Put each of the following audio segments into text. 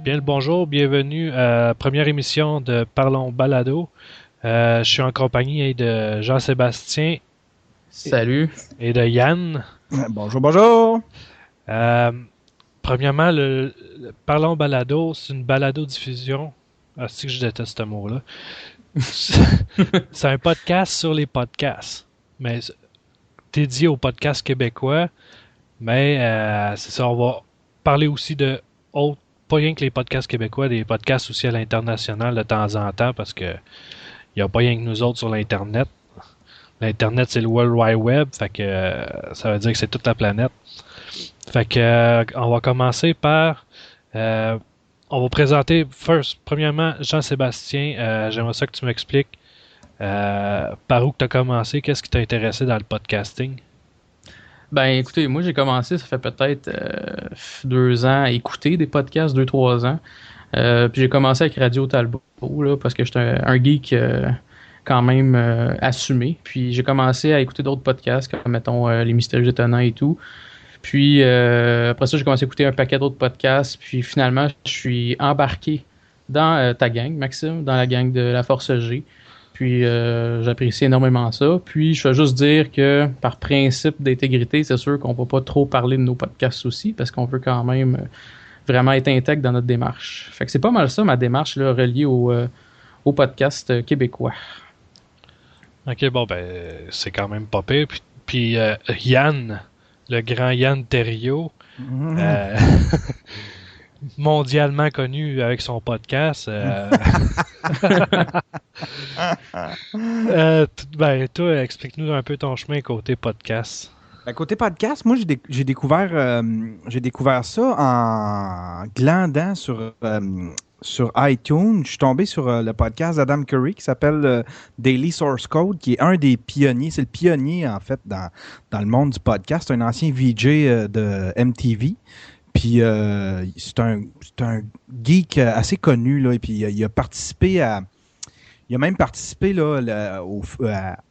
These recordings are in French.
Bien le bonjour, bienvenue à la première émission de Parlons Balado. Je suis en compagnie de Jean-Sébastien et Salut. et de Yann. Bonjour, bonjour. Euh, Premièrement, le Parlons Balado, c'est une balado-diffusion. Ah, c'est que je déteste ce mot-là. C'est un podcast sur les podcasts, mais dédié aux podcasts québécois. Mais c'est ça, on va parler aussi de autres, pas rien que les podcasts québécois, des podcasts aussi à l'international de temps en temps, parce que il n'y a pas rien que nous autres sur l'Internet. L'Internet, c'est le World Wide Web, fait que ça veut dire que c'est toute la planète. Fait que on va commencer par euh, on va présenter premièrement Jean-Sébastien. J'aimerais ça que tu m'expliques par où tu as commencé, qu'est-ce qui t'a intéressé dans le podcasting. Ben écoutez, moi j'ai commencé, ça fait peut-être 2 ans à écouter des podcasts, 2, 3 ans. Puis j'ai commencé avec Radio Talbot, là, parce que j'étais un geek quand même assumé. Puis j'ai commencé à écouter d'autres podcasts, comme mettons Les Mystérieux Étonnants et tout. Puis après ça, j'ai commencé à écouter un paquet d'autres podcasts. Puis finalement, je suis embarqué dans ta gang, Maxime, dans la gang de La Force G. Puis j'apprécie énormément ça. Puis je veux juste dire que par principe d'intégrité, c'est sûr qu'on ne va pas trop parler de nos podcasts aussi, parce qu'on veut quand même vraiment être intègre dans notre démarche. Fait que c'est pas mal ça, ma démarche là, reliée au podcast québécois. Ok, bon, ben, c'est quand même pas pire. Puis, Yann, le grand Yann Terriot, euh, mondialement connu avec son podcast. Ben, toi, explique-nous un peu ton chemin côté podcast. Ben, côté podcast, moi, j'ai découvert ça en glandant sur iTunes. Je suis tombé sur le podcast d'Adam Curry qui s'appelle Daily Source Code, qui est un des pionniers. C'est le pionnier, en fait, dans le monde du podcast. C'est un ancien VJ de MTV. Puis c'est un geek assez connu, là. Et puis il a participé à. Il a même participé là,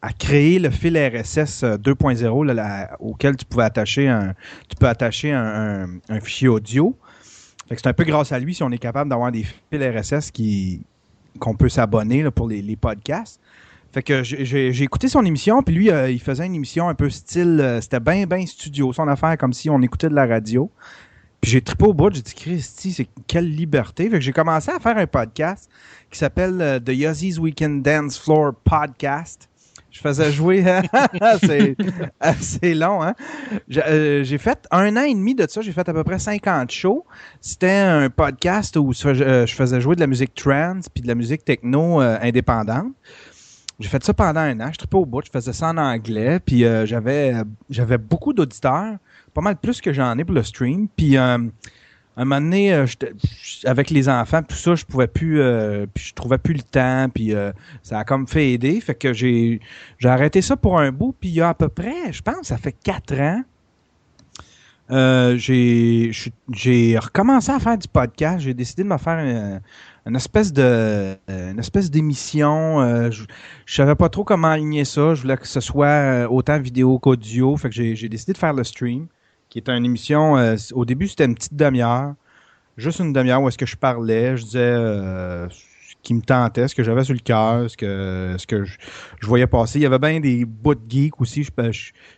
à créer le fil RSS 2.0 là, auquel tu peux attacher un fichier audio. Fait que c'est un peu grâce à lui si on est capable d'avoir des fils RSS qu'on peut s'abonner là, pour les podcasts. Fait que j'ai écouté son émission, puis lui, il faisait une émission un peu style, c'était bien studio, son affaire, comme si on écoutait de la radio. Puis j'ai trippé au bout, j'ai dit, Christy, c'est quelle liberté. Fait que j'ai commencé à faire un podcast qui s'appelle The Yozzie's Weekend Dance Floor Podcast. Je faisais jouer, c'est assez long, hein. J'ai fait 1 an et demi de ça, j'ai fait à peu près 50 shows. C'était un podcast où je faisais jouer de la musique trance puis de la musique techno indépendante. J'ai fait ça pendant 1 an, je trippais au bout, je faisais ça en anglais, puis j'avais beaucoup d'auditeurs, pas mal plus que j'en ai pour le stream. Puis un moment donné, avec les enfants, tout ça, je pouvais plus, puis je trouvais plus le temps, puis ça a comme fait aider. Fait que j'ai arrêté ça pour un bout, puis il y a à peu près, je pense, ça fait 4 ans, j'ai recommencé à faire du podcast. J'ai décidé de me faire une espèce d'émission. Je savais pas trop comment aligner ça. Je voulais que ce soit autant vidéo qu'audio. Fait que j'ai décidé de faire le stream, qui est une émission. Au début, c'était une petite demi-heure, juste une demi-heure où est-ce que je parlais, je disais ce qui me tentait, ce que j'avais sur le cœur, ce que je voyais passer. Il y avait bien des bouts de geeks aussi.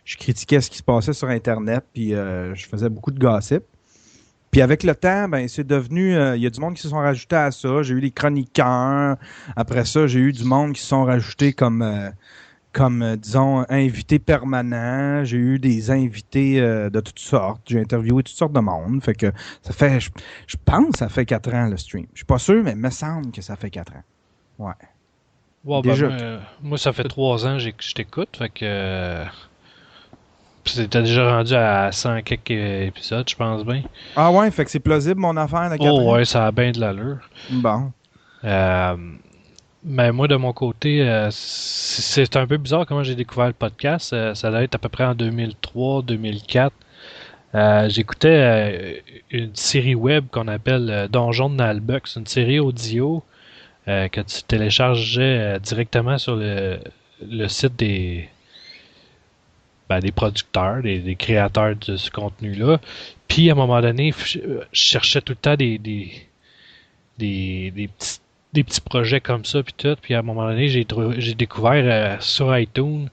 Je critiquais ce qui se passait sur Internet, puis je faisais beaucoup de gossip. Puis avec le temps, ben c'est devenu, il y a du monde qui se sont rajoutés à ça. J'ai eu des chroniqueurs. Après ça, j'ai eu du monde qui se sont rajoutés comme disons, invités permanents. J'ai eu des invités de toutes sortes. J'ai interviewé toutes sortes de monde. Fait que je pense que ça fait 4 ans le stream. Je suis pas sûr, mais il me semble que ça fait 4 ans. Ouais. Ouais, ben, Déjà. moi, ça fait 3 ans que je t'écoute, fait que t'as déjà rendu à 100 quelques épisodes, je pense bien. Ah ouais, fait que c'est plausible mon affaire de 4 Oh ans? ouais, ça a bien de l'allure. Bon. Euh, mais moi, de mon côté, c'est un peu bizarre comment j'ai découvert le podcast. Ça doit être à peu près en 2003-2004. J'écoutais une série web qu'on appelle Donjon de Nalbuck. C'est une série audio que tu téléchargeais directement sur le site des producteurs, des créateurs de ce contenu-là. Puis à un moment donné, je cherchais tout le temps des petits projets comme ça, puis tout. Puis à un moment donné, j'ai découvert sur iTunes,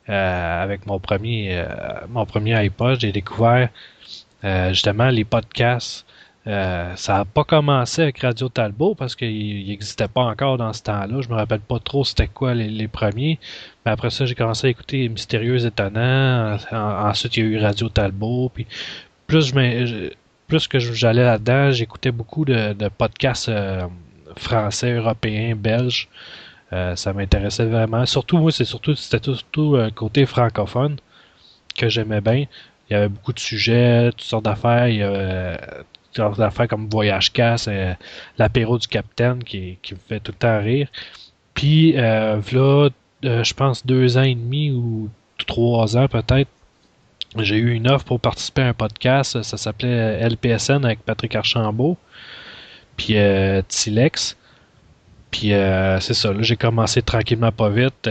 avec mon premier iPod, j'ai découvert justement les podcasts. Ça n'a pas commencé avec Radio Talbot parce qu'il n'existait pas encore dans ce temps-là. Je me rappelle pas trop c'était quoi les premiers. Mais après ça, j'ai commencé à écouter Mystérieux Étonnant. Ensuite, il y a eu Radio Talbot. Puis plus que j'allais là-dedans, j'écoutais beaucoup de podcasts français, européens, belges. Ça m'intéressait vraiment. Surtout, moi, c'était surtout côté francophone que j'aimais bien. Il y avait beaucoup de sujets, toutes sortes d'affaires. Il y avait toutes sortes d'affaires comme Voyage Casse, l'apéro du Capitaine qui me fait tout le temps rire. Puis, là, je pense 2 ans et demi ou 3 ans peut-être, j'ai eu une offre pour participer à un podcast. Ça s'appelait LPSN avec Patrick Archambault. Puis Tilex. Puis c'est ça, là, j'ai commencé tranquillement pas vite.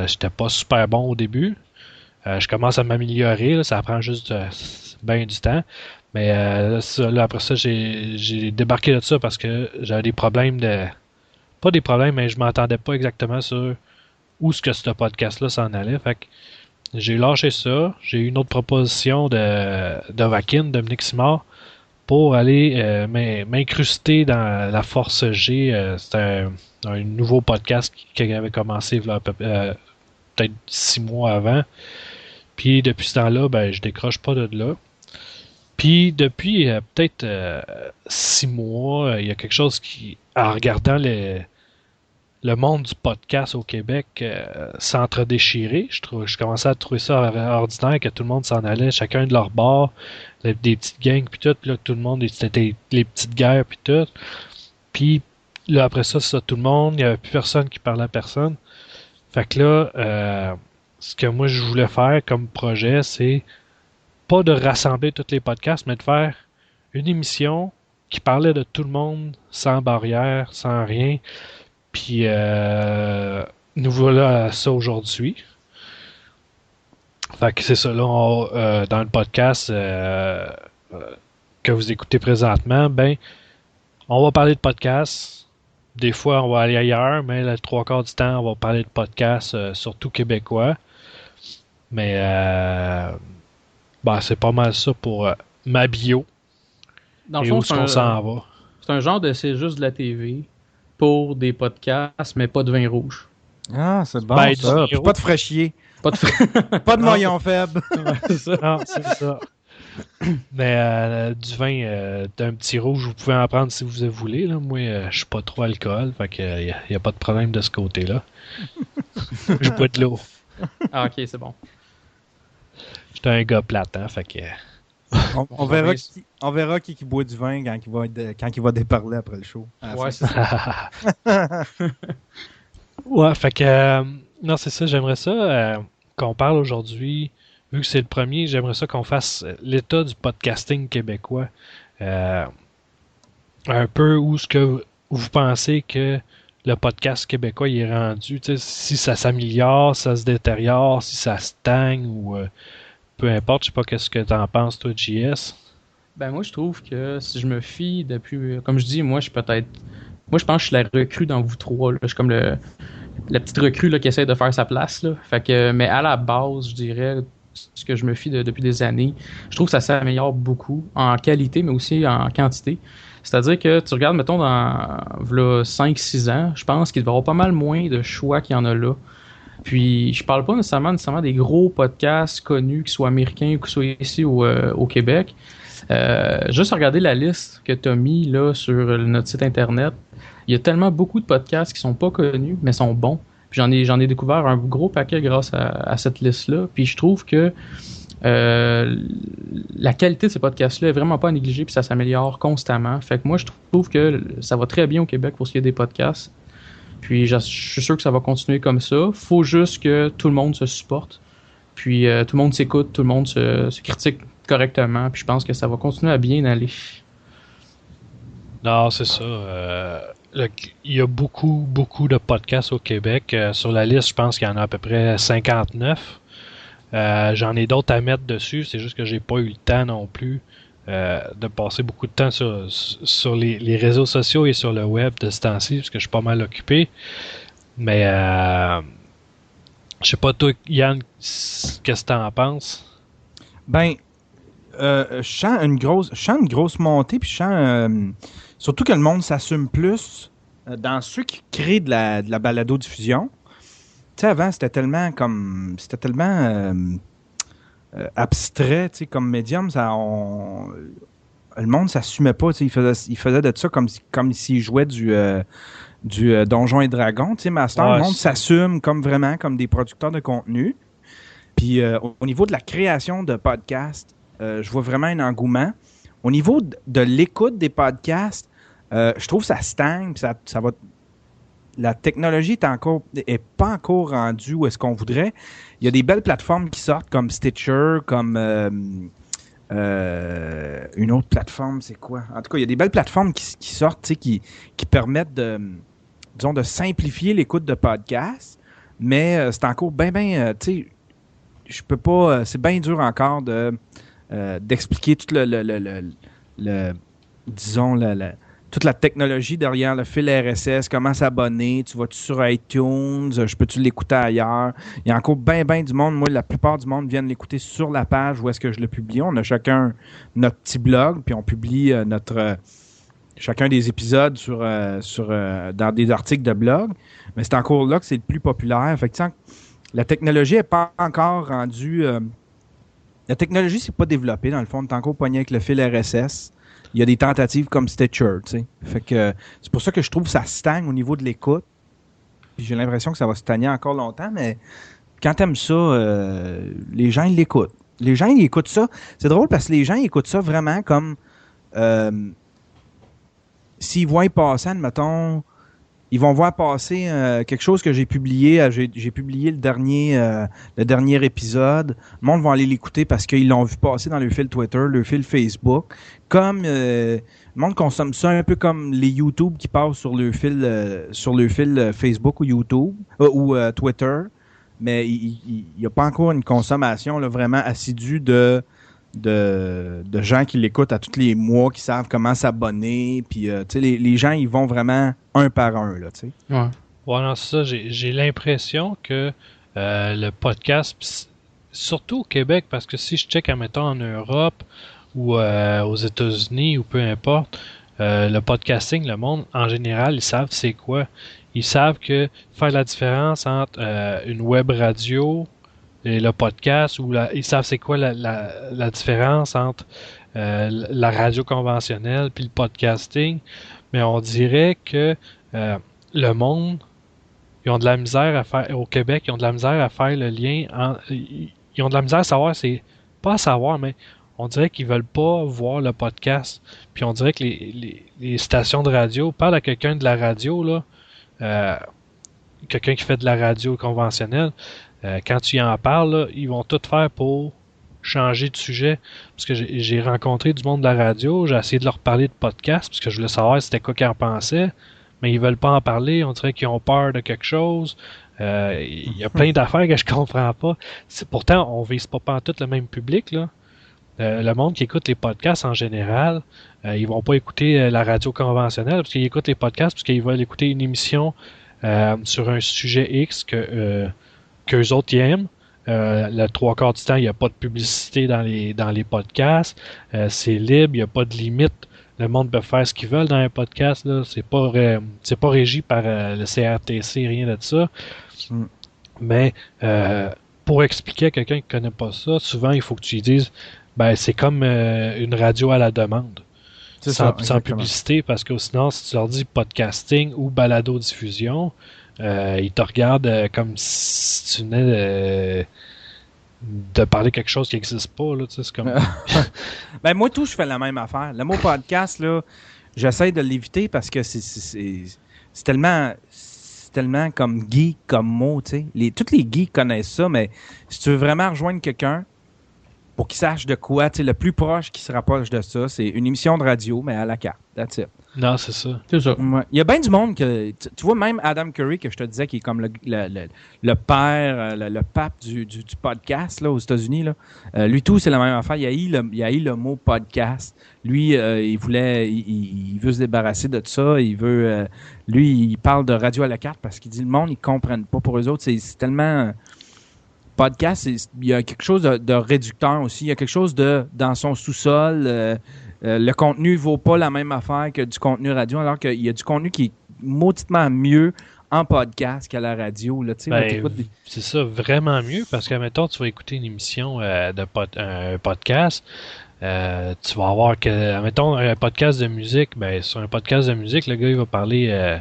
J'étais pas super bon au début. Je commence à m'améliorer, là, ça prend juste bien du temps. Mais là, après ça, j'ai débarqué de ça parce que j'avais des problèmes pas des problèmes, mais je m'entendais pas exactement sur où ce podcast-là s'en allait. Fait que j'ai lâché ça. J'ai eu une autre proposition de Vakin, Dominique Simard, pour aller m'incruster dans la Force G. C'était un nouveau podcast qui avait commencé là, peut-être 6 mois avant. Puis depuis ce temps-là, ben je décroche pas de là. Puis depuis peut-être 6 mois, il y a quelque chose qui, en regardant le monde du podcast au Québec s'entre-déchirer. Je commençais à trouver ça ordinaire que tout le monde s'en allait, chacun de leur bord, des petites gangs puis tout, puis là tout le monde, c'était les petites guerres puis tout. Puis là après ça, tout le monde, il n'y avait plus personne qui parlait à personne. Fait que là, ce que moi je voulais faire comme projet, c'est pas de rassembler tous les podcasts, mais de faire une émission qui parlait de tout le monde, sans barrière, sans rien. Puis nous voilà à ça aujourd'hui. Fait que c'est ça, là, dans le podcast que vous écoutez présentement, ben, on va parler de podcasts. Des fois, on va aller ailleurs, mais le 3/4 du temps, on va parler de podcasts, surtout québécois. Mais ben, c'est pas mal ça pour ma bio. Dans le et fond, où est-ce qu'on s'en va. C'est un genre de C'est juste de la TV pour des podcasts, mais pas de vin rouge. Ah, c'est bon, Ben, ça. du Puis pas de fraîchier. Pas de Pas de maillon faible. Non, c'est ça. Mais du vin d'un petit rouge, vous pouvez en prendre si vous voulez. Là. Moi, je suis pas trop alcool, fait que y a pas de problème de ce côté-là. Je bois de l'eau. Ah, ok, c'est bon. J'étais un gars plate, hein, fait que... On verra qui boit du vin quand il va déparler après le show. Ouais, c'est ça. Ouais, fait que... non, c'est ça, j'aimerais ça qu'on parle aujourd'hui, vu que c'est le premier, j'aimerais ça qu'on fasse l'état du podcasting québécois. Un peu où vous pensez que le podcast québécois il est rendu, si ça s'améliore, ça se détériore, si ça stagne ou peu importe, je sais pas qu'est-ce que t'en penses toi, JS. Ben moi je trouve que si je me fie depuis, comme je dis, moi je pense que je suis la recrue dans vous trois, là. Je suis comme la petite recrue là, qui essaie de faire sa place là. Fait que, mais à la base, je dirais ce que je me fie depuis des années, je trouve que ça s'améliore beaucoup en qualité, mais aussi en quantité. C'est-à-dire que tu regardes, mettons, dans 5-6 ans, je pense qu'il va y avoir pas mal moins de choix qu'il y en a là. Puis, je parle pas nécessairement des gros podcasts connus, qu'ils soient américains ou qu'ils soient ici au Québec. Juste regarder la liste que tu as mis là, sur notre site internet. Il y a tellement beaucoup de podcasts qui sont pas connus, mais sont bons. Puis j'en ai découvert un gros paquet grâce à cette liste-là. Puis je trouve que la qualité de ces podcasts-là est vraiment pas à négliger, puis ça s'améliore constamment. Fait que moi, je trouve que ça va très bien au Québec pour ce qui est des podcasts. Puis je suis sûr que ça va continuer comme ça. Faut juste que tout le monde se supporte. Puis tout le monde s'écoute, tout le monde se critique correctement. Puis je pense que ça va continuer à bien aller. Non, c'est ça. Il y a beaucoup de podcasts au Québec. Sur la liste, je pense qu'il y en a à peu près 59. J'en ai d'autres à mettre dessus. C'est juste que j'ai pas eu le temps non plus de passer beaucoup de temps sur les réseaux sociaux et sur le web de ce temps-ci, parce que je suis pas mal occupé. Mais je sais pas, toi, Yann, qu'est-ce que t'en penses? Ben, je sens une grosse montée, puis je sens surtout que le monde s'assume plus dans ceux qui créent de la balado-diffusion. Tu sais, avant, c'était tellement abstrait, tu sais, comme médium, le monde s'assumait pas, tu sais, il faisait de ça comme s'il jouait du Donjon et Dragon, tu sais, Master, Ouais, le monde s'assume comme vraiment comme des producteurs de contenu. Puis au niveau de la création de podcasts, je vois vraiment un engouement. Au niveau de l'écoute des podcasts, je trouve que ça stagne, puis ça va. La technologie est pas encore rendue où est-ce qu'on voudrait. Il y a des belles plateformes qui sortent comme Stitcher, comme une autre plateforme, c'est quoi? En tout cas, il y a des belles plateformes qui sortent, tu sais, qui permettent disons, de simplifier l'écoute de podcasts, mais c'est encore tu sais, je peux pas, c'est bien dur encore d'expliquer tout disons, toute la technologie derrière le fil RSS, comment s'abonner, tu vas-tu sur iTunes, je peux-tu l'écouter ailleurs? Il y a encore bien du monde. Moi, la plupart du monde viennent l'écouter sur la page où est-ce que je le publie. On a chacun notre petit blog, puis on publie chacun des épisodes dans des articles de blog. Mais c'est encore là que c'est le plus populaire. Fait que, la technologie n'est pas encore rendue... la technologie s'est pas développée, dans le fond. On est encore pogné avec le fil RSS. Il y a des tentatives comme Stitcher, tu sais. Fait que c'est pour ça que je trouve que ça stagne au niveau de l'écoute. Puis j'ai l'impression que ça va stagner encore longtemps, mais quand t'aimes ça, les gens, ils l'écoutent. Les gens, ils écoutent ça. C'est drôle parce que les gens, ils écoutent ça vraiment comme... s'ils voient passer, admettons... Ils vont voir passer quelque chose que j'ai publié. J'ai publié le dernier épisode. Le monde va aller l'écouter parce qu'ils l'ont vu passer dans le fil Twitter, le fil Facebook. Comme le monde consomme ça un peu comme les YouTube qui passent sur le fil Facebook ou YouTube ou Twitter. Mais il n'y a pas encore une consommation là, vraiment assidue de gens qui l'écoutent à tous les mois, qui savent comment s'abonner. Puis, tu sais, les gens, ils vont vraiment un par un, là, tu sais. Ouais. Ouais, non, c'est ça. J'ai l'impression que le podcast, surtout au Québec, parce que si je check, admettons, en Europe ou aux États-Unis ou peu importe, le podcasting, le monde, en général, ils savent c'est quoi. Ils savent que faire la différence entre une web radio et le podcast, ils savent c'est quoi la différence entre la radio conventionnelle puis le podcasting. Mais on dirait que le monde, ils ont de la misère à faire, au Québec, ils ont de la misère à faire le lien. Ils ont de la misère à savoir, c'est pas à savoir, mais on dirait qu'ils veulent pas voir le podcast. Puis on dirait que les stations de radio parlent à quelqu'un de la radio, là, quelqu'un qui fait de la radio conventionnelle. Quand tu y en parles, là, ils vont tout faire pour changer de sujet. Parce que j'ai rencontré du monde de la radio, j'ai essayé de leur parler de podcast, parce que je voulais savoir c'était quoi qu'ils en pensaient. Mais ils veulent pas en parler, on dirait qu'ils ont peur de quelque chose. Il y a plein d'affaires que je comprends pas. Pourtant, on vise pas pantoute le même public, là. Le monde qui écoute les podcasts en général, ils vont pas écouter la radio conventionnelle, parce qu'ils écoutent les podcasts parce qu'ils veulent écouter une émission sur un sujet X qu'eux autres ils aiment. Le trois quarts du temps, il n'y a pas de publicité dans les podcasts. C'est libre, il n'y a pas de limite. Le monde peut faire ce qu'ils veulent dans un podcast. Là. C'est pas régi par le CRTC, rien de ça. Mm. Mais pour expliquer à quelqu'un qui ne connaît pas ça, souvent il faut que tu lui dises c'est comme une radio à la demande. Sans publicité, parce que sinon, si tu leur dis podcasting ou balado-diffusion, ils te regardent comme si tu venais de parler quelque chose qui n'existe pas. Là, c'est comme... moi, je fais la même affaire. Le mot podcast, là, j'essaie de l'éviter parce que c'est tellement comme geek comme mot. Tous les geeks connaissent ça, mais si tu veux vraiment rejoindre quelqu'un, pour qu'ils sachent de quoi, tu sais, le plus proche qui se rapproche de ça, c'est une émission de radio, mais à la carte. That's it. Non, c'est ça. C'est ça. Ouais. Il y a bien du monde que. Tu vois, même Adam Curry, que je te disais, qui est comme le père, le pape du podcast là, aux États-Unis, là. Lui, tout, c'est la même affaire. Il y a eu le mot podcast. Lui, il veut se débarrasser de ça. Lui, il parle de radio à la carte parce qu'il dit le monde, ils comprennent pas. Pour eux autres, c'est tellement. Podcast, il y a quelque chose de réducteur aussi. Il y a quelque chose dans son sous-sol. Le contenu vaut pas la même affaire que du contenu radio, alors qu'il y a du contenu qui est mauditement mieux en podcast qu'à la radio. Là, c'est ça, vraiment mieux, parce que, mettons, tu vas écouter une émission un podcast, tu vas avoir mettons, un podcast de musique, sur un podcast de musique, le gars, il va parler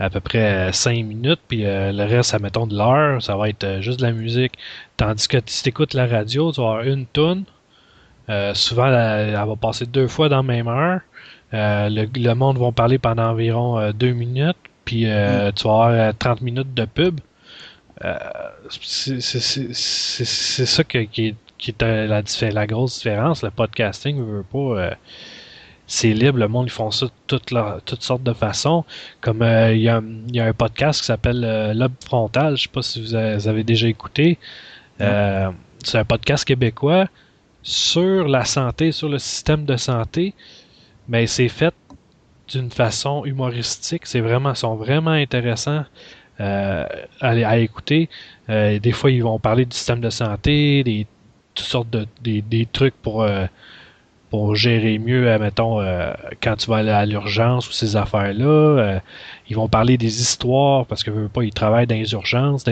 à peu près 5 minutes, puis le reste, mettons, de l'heure, ça va être juste de la musique. Tandis que si tu écoutes la radio, tu vas avoir une toune. Souvent, elle va passer 2 fois dans la même heure. Le monde va parler pendant environ 2 minutes, puis tu vas avoir 30 minutes de pub. C'est ça qui est la grosse différence. Le podcasting, veut pas, c'est libre, le monde, ils font ça toutes sortes de façons. Comme il y a un podcast qui s'appelle Lobe Frontal, je sais pas si vous avez déjà écouté. C'est un podcast québécois sur la santé, sur le système de santé, mais c'est fait d'une façon humoristique. Sont vraiment intéressants à écouter. Des fois, ils vont parler du système de santé, toutes sortes des trucs pour gérer mieux, mettons, quand tu vas aller à l'urgence ou ces affaires-là. Ils vont parler des histoires, parce que veut pas, ils travaillent dans les urgences.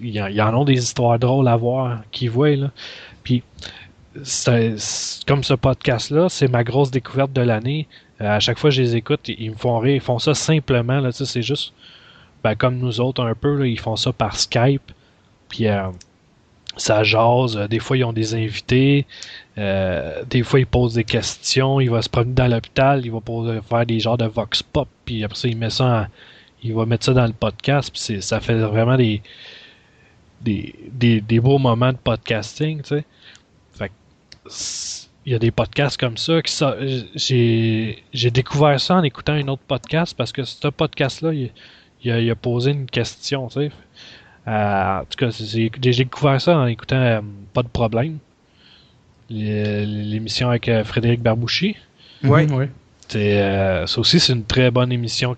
Ils en ont des histoires drôles à voir, qu'ils voient, là. Puis, comme ce podcast-là, c'est ma grosse découverte de l'année. À chaque fois que je les écoute, ils me font rire. Ils font ça simplement. Là, c'est juste comme nous autres un peu. Là, ils font ça par Skype. Puis ça jase. Des fois, ils ont des invités. Des fois, ils posent des questions. Il va se promener dans l'hôpital. Il va faire des genres de vox pop. Puis après ça, il va mettre ça dans le podcast. Puis ça fait vraiment des beaux moments de podcasting, tu sais. Il y a des podcasts comme ça j'ai découvert ça en écoutant un autre podcast, parce que ce podcast-là, il a posé une question, tu sais. En tout cas, j'ai découvert ça en écoutant Pas de problème, l'émission avec Frédéric Barbouchi. Oui. Ça aussi, c'est une très bonne émission,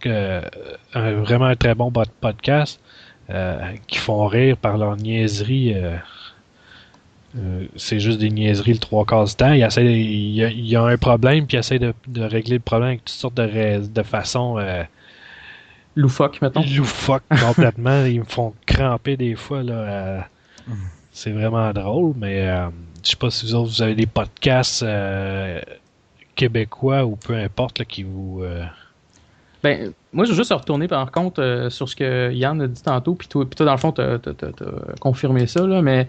vraiment un très bon podcast, qui font rire par leur niaiserie. C'est juste des niaiseries le 3/4 du temps. Il y a un problème, puis il essaie de régler le problème avec toutes sortes de façons loufoques, mettons. Loufoques, complètement. Ils me font cramper des fois, là. C'est vraiment drôle, mais je sais pas si vous avez des podcasts québécois ou peu importe là, qui vous... moi, je veux juste retourner par contre sur ce que Yann a dit tantôt, puis toi, dans le fond, t'as confirmé ça, là, mais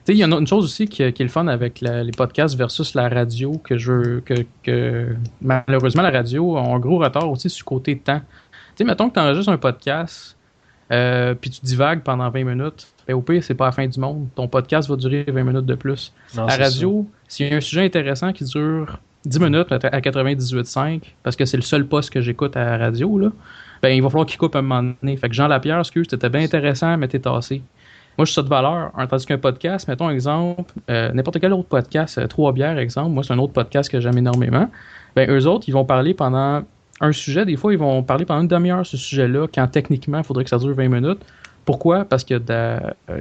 il y a une chose aussi qui est le fun avec les podcasts versus la radio, que malheureusement, la radio a un gros retard aussi sur le côté temps. Mettons que tu enregistres un podcast, puis tu divagues pendant 20 minutes, au pire, c'est pas la fin du monde. Ton podcast va durer 20 minutes de plus. Non, la radio, s'il y a un sujet intéressant qui dure 10 minutes à 98.5, parce que c'est le seul poste que j'écoute à la radio, là, il va falloir qu'il coupe à un moment donné. Fait que Jean Lapierre, c'était bien intéressant, mais t'es tassé. Moi, je suis ça de valeur. Tandis qu'un podcast, mettons exemple, n'importe quel autre podcast, 3 bières, exemple, moi, c'est un autre podcast que j'aime énormément. Eux autres, ils vont parler pendant un sujet. Des fois, ils vont parler pendant une demi-heure ce sujet-là, quand techniquement, il faudrait que ça dure 20 minutes. Pourquoi? Parce que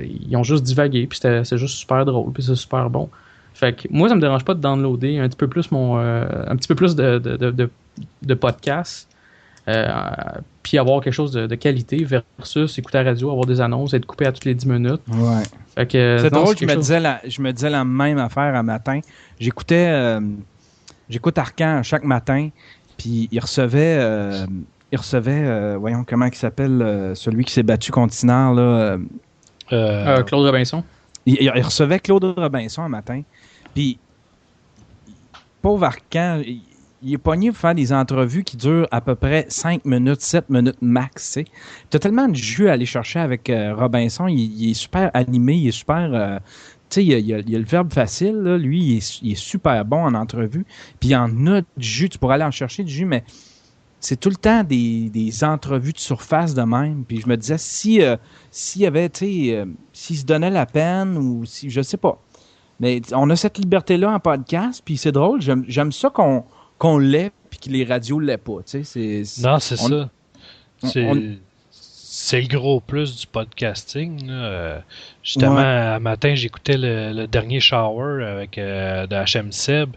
ils ont juste divagué, puis c'est juste super drôle, puis c'est super bon. Fait que moi, ça me dérange pas de downloader un petit peu plus de podcasts, puis avoir quelque chose de qualité versus écouter la radio, avoir des annonces, être coupé à toutes les 10 minutes. Ouais. Fait que, c'est drôle, je me disais la même affaire un matin. J'écoute Arcan chaque matin, puis il recevait voyons comment il s'appelle, celui qui s'est battu contre Sinard, là. Claude Robinson. Il recevait Claude Robinson un matin, puis pauvre Arcan, il est pogné pour faire des entrevues qui durent à peu près 5 minutes, 7 minutes max. Tu as tellement de jus à aller chercher avec Robinson. Il est super animé, il est super... tu sais, il y a le verbe facile, là. Lui, il est super bon en entrevue. Puis il y en a du jus. Tu pourrais aller en chercher du jus, mais c'est tout le temps des entrevues de surface de même. Puis je me disais, s'il y avait, tu sais, s'il se donnait la peine ou si, je sais pas. Mais on a cette liberté-là en podcast, puis c'est drôle. J'aime ça qu'on l'ait, puis que les radios l'aient pas, tu sais. Non, c'est ça. on- C'est le gros plus du podcasting. Là. Justement, un matin, j'écoutais le dernier Shower avec de HM Seb,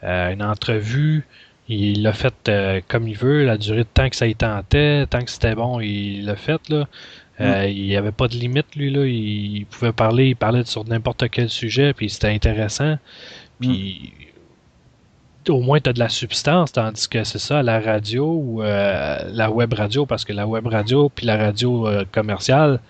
une entrevue. Il l'a fait comme il veut, la durée de temps que ça y tentait, tant que c'était bon, il l'a fait. Là. Il n'y avait pas de limite, lui. Là. Il pouvait parler, il parlait sur n'importe quel sujet, puis c'était intéressant. Puis au moins tu as de la substance, tandis que c'est ça, la radio ou la web radio, parce que la web radio puis la radio commerciale,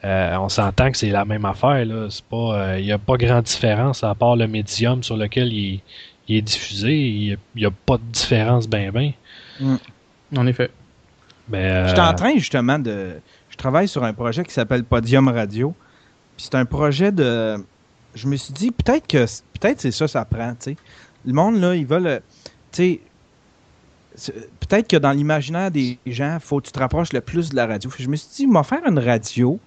on s'entend que c'est la même affaire. Là. C'est pas, il n'y a pas grande différence à part le médium sur lequel il est diffusé. Il n'y a pas de différence ben. En effet. Je suis en train justement je travaille sur un projet qui s'appelle Podium Radio. Puis c'est un projet de. Je me suis dit peut-être c'est ça prend, tu sais. Le monde, là, ils veulent. Tu sais, peut-être que dans l'imaginaire des gens, il faut que tu te rapproches le plus de la radio. Je me suis dit, on va faire une radio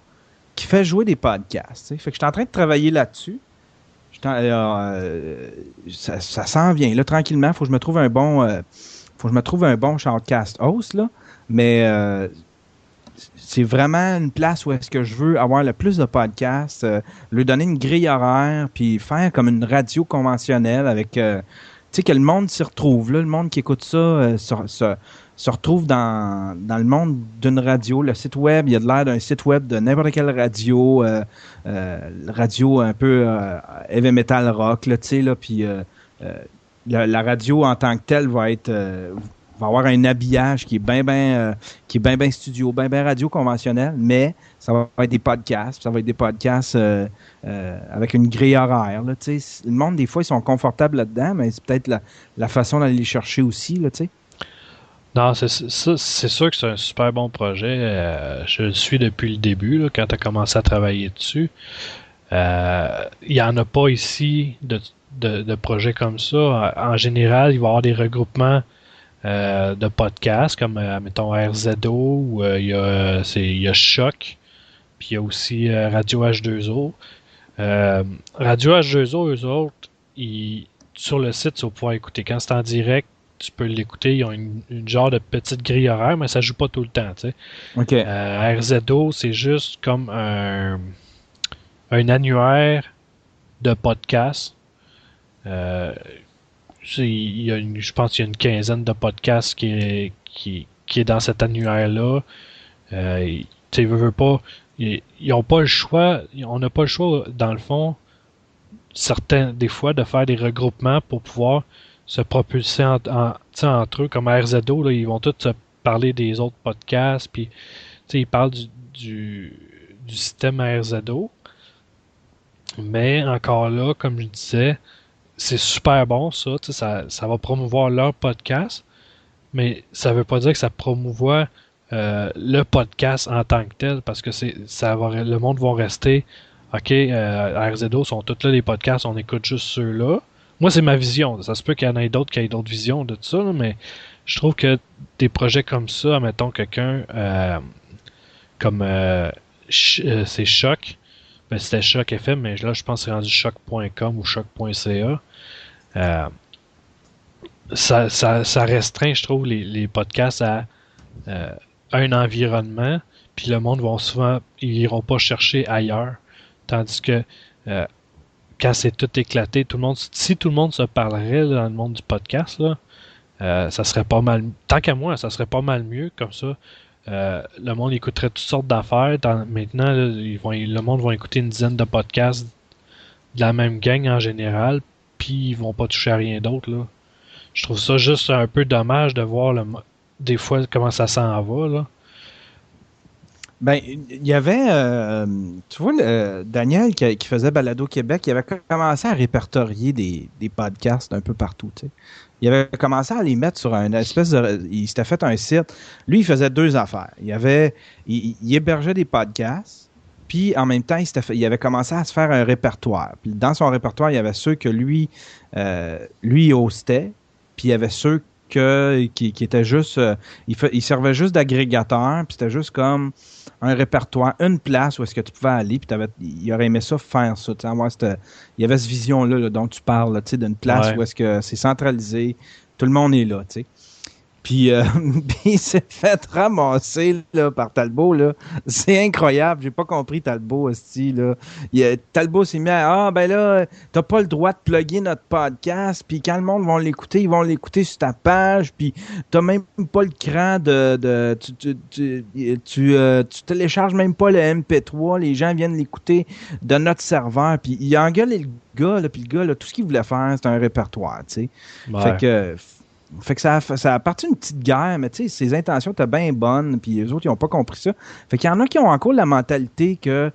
qui fait jouer des podcasts. T'sais. Fait que je suis en train de travailler là-dessus. Ça s'en vient. Là, tranquillement, il faut que je me trouve un bon shortcast host, là. Mais c'est vraiment une place où est-ce que je veux avoir le plus de podcasts, lui donner une grille horaire, puis faire comme une radio conventionnelle avec, tu sais, que le monde s'y retrouve. Là, le monde qui écoute ça se retrouve dans le monde d'une radio. Le site web, il y a de l'air d'un site web de n'importe quelle radio, radio un peu heavy metal rock, là, tu sais, là, puis la radio en tant que telle va avoir un habillage qui est bien studio, bien radio conventionnel, mais ça va être des podcasts, ça va être des podcasts avec une grille horaire. Là, le monde, des fois, ils sont confortables là-dedans, mais c'est peut-être la façon d'aller les chercher aussi. Là, non, c'est sûr que c'est un super bon projet. Je le suis depuis le début, là, quand tu as commencé à travailler dessus. Il n'y en a pas ici de projets comme ça. En général, il va y avoir des regroupements de podcasts comme mettons RZO où il y a Choc, puis il y a aussi Radio H2O. Radio H2O, eux autres, sur le site, tu vas pouvoir écouter. Quand c'est en direct, tu peux l'écouter. Ils ont une genre de petite grille horaire, mais ça joue pas tout le temps. Tu sais. Okay. RZO, c'est juste comme un annuaire de podcasts. Je pense qu'il y a une quinzaine de podcasts qui est dans cet annuaire-là. Tu veux pas. Ils n'ont pas le choix. On n'a pas le choix, dans le fond, des fois, de faire des regroupements pour pouvoir se propulser entre eux. Comme RZO, là, ils vont tous se parler des autres podcasts. Puis, ils parlent du système RZO. Mais encore là, comme je disais, c'est super bon, ça va promouvoir leur podcast, mais ça veut pas dire que ça promouvoit le podcast en tant que tel, parce que le monde va rester, ok, à RZO sont tous là les podcasts, on écoute juste ceux-là. Moi, c'est ma vision. Ça se peut qu'il y en ait d'autres qui aient d'autres visions de tout ça, là, mais je trouve que des projets comme ça, mettons quelqu'un comme c'est Choc, ben, c'était Choc FM, mais là, je pense que c'est rendu choc.com ou choc.ca. Ça restreint, je trouve, les podcasts à un environnement, puis le monde va souvent, ils iront pas chercher ailleurs. Tandis que quand c'est tout éclaté, si tout le monde se parlerait là, dans le monde du podcast, là, ça serait pas mal. Tant qu'à moi, ça serait pas mal mieux comme ça. Le monde écouterait toutes sortes d'affaires. Maintenant, là, le monde va écouter une dizaine de podcasts de la même gang en général, puis ils vont pas toucher à rien d'autre. Là. Je trouve ça juste un peu dommage de voir des fois comment ça s'en va. Là. Ben, il y avait, tu vois, Daniel qui faisait Balado Québec, il avait commencé à répertorier des podcasts un peu partout, tu sais. Il avait commencé à les mettre sur une espèce de... Il s'était fait un site. Lui, il faisait deux affaires. Il hébergeait des podcasts, Puis en même temps, il avait commencé à se faire un répertoire. Puis dans son répertoire, il y avait ceux que lui hostait, puis il y avait ceux qui étaient juste... il servait juste d'agrégateur, puis c'était juste comme un répertoire, une place où est-ce que tu pouvais aller, puis il aurait aimé ça faire ça. Il y avait cette vision-là là, dont tu parles, là, d'une place où est-ce que c'est centralisé, tout le monde est là, tu sais. Puis, puis il s'est fait ramasser là, par Talbot. Là. C'est incroyable. J'ai pas compris Talbot, hostie, là. Talbot s'est mis à ben là, t'as pas le droit de plugger notre podcast. Puis quand le monde va l'écouter, ils vont l'écouter sur ta page. Puis t'as même pas le cran tu télécharges même pas le MP3. Les gens viennent l'écouter de notre serveur. Puis il a engueulé le gars. Là, puis le gars, là, tout ce qu'il voulait faire, c'était un répertoire. Tu sais. Fait que ça a parti une petite guerre, mais tu sais, ses intentions étaient bien bonnes, puis les autres, ils n'ont pas compris ça. Fait qu'il y en a qui ont encore la mentalité que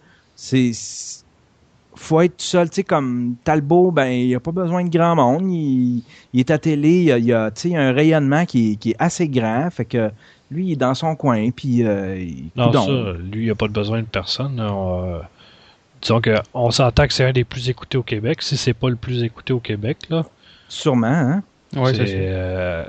faut être tout seul, tu sais, comme Talbot, ben, il n'y a pas besoin de grand monde, il est à télé, il y a un rayonnement qui est assez grand, fait que lui, il est dans son coin, puis non, ça, lui, il n'a pas besoin de personne. Disons qu'on s'entend que c'est un des plus écoutés au Québec, si c'est pas le plus écouté au Québec, là. Sûrement, hein? Ouais, c'est ça.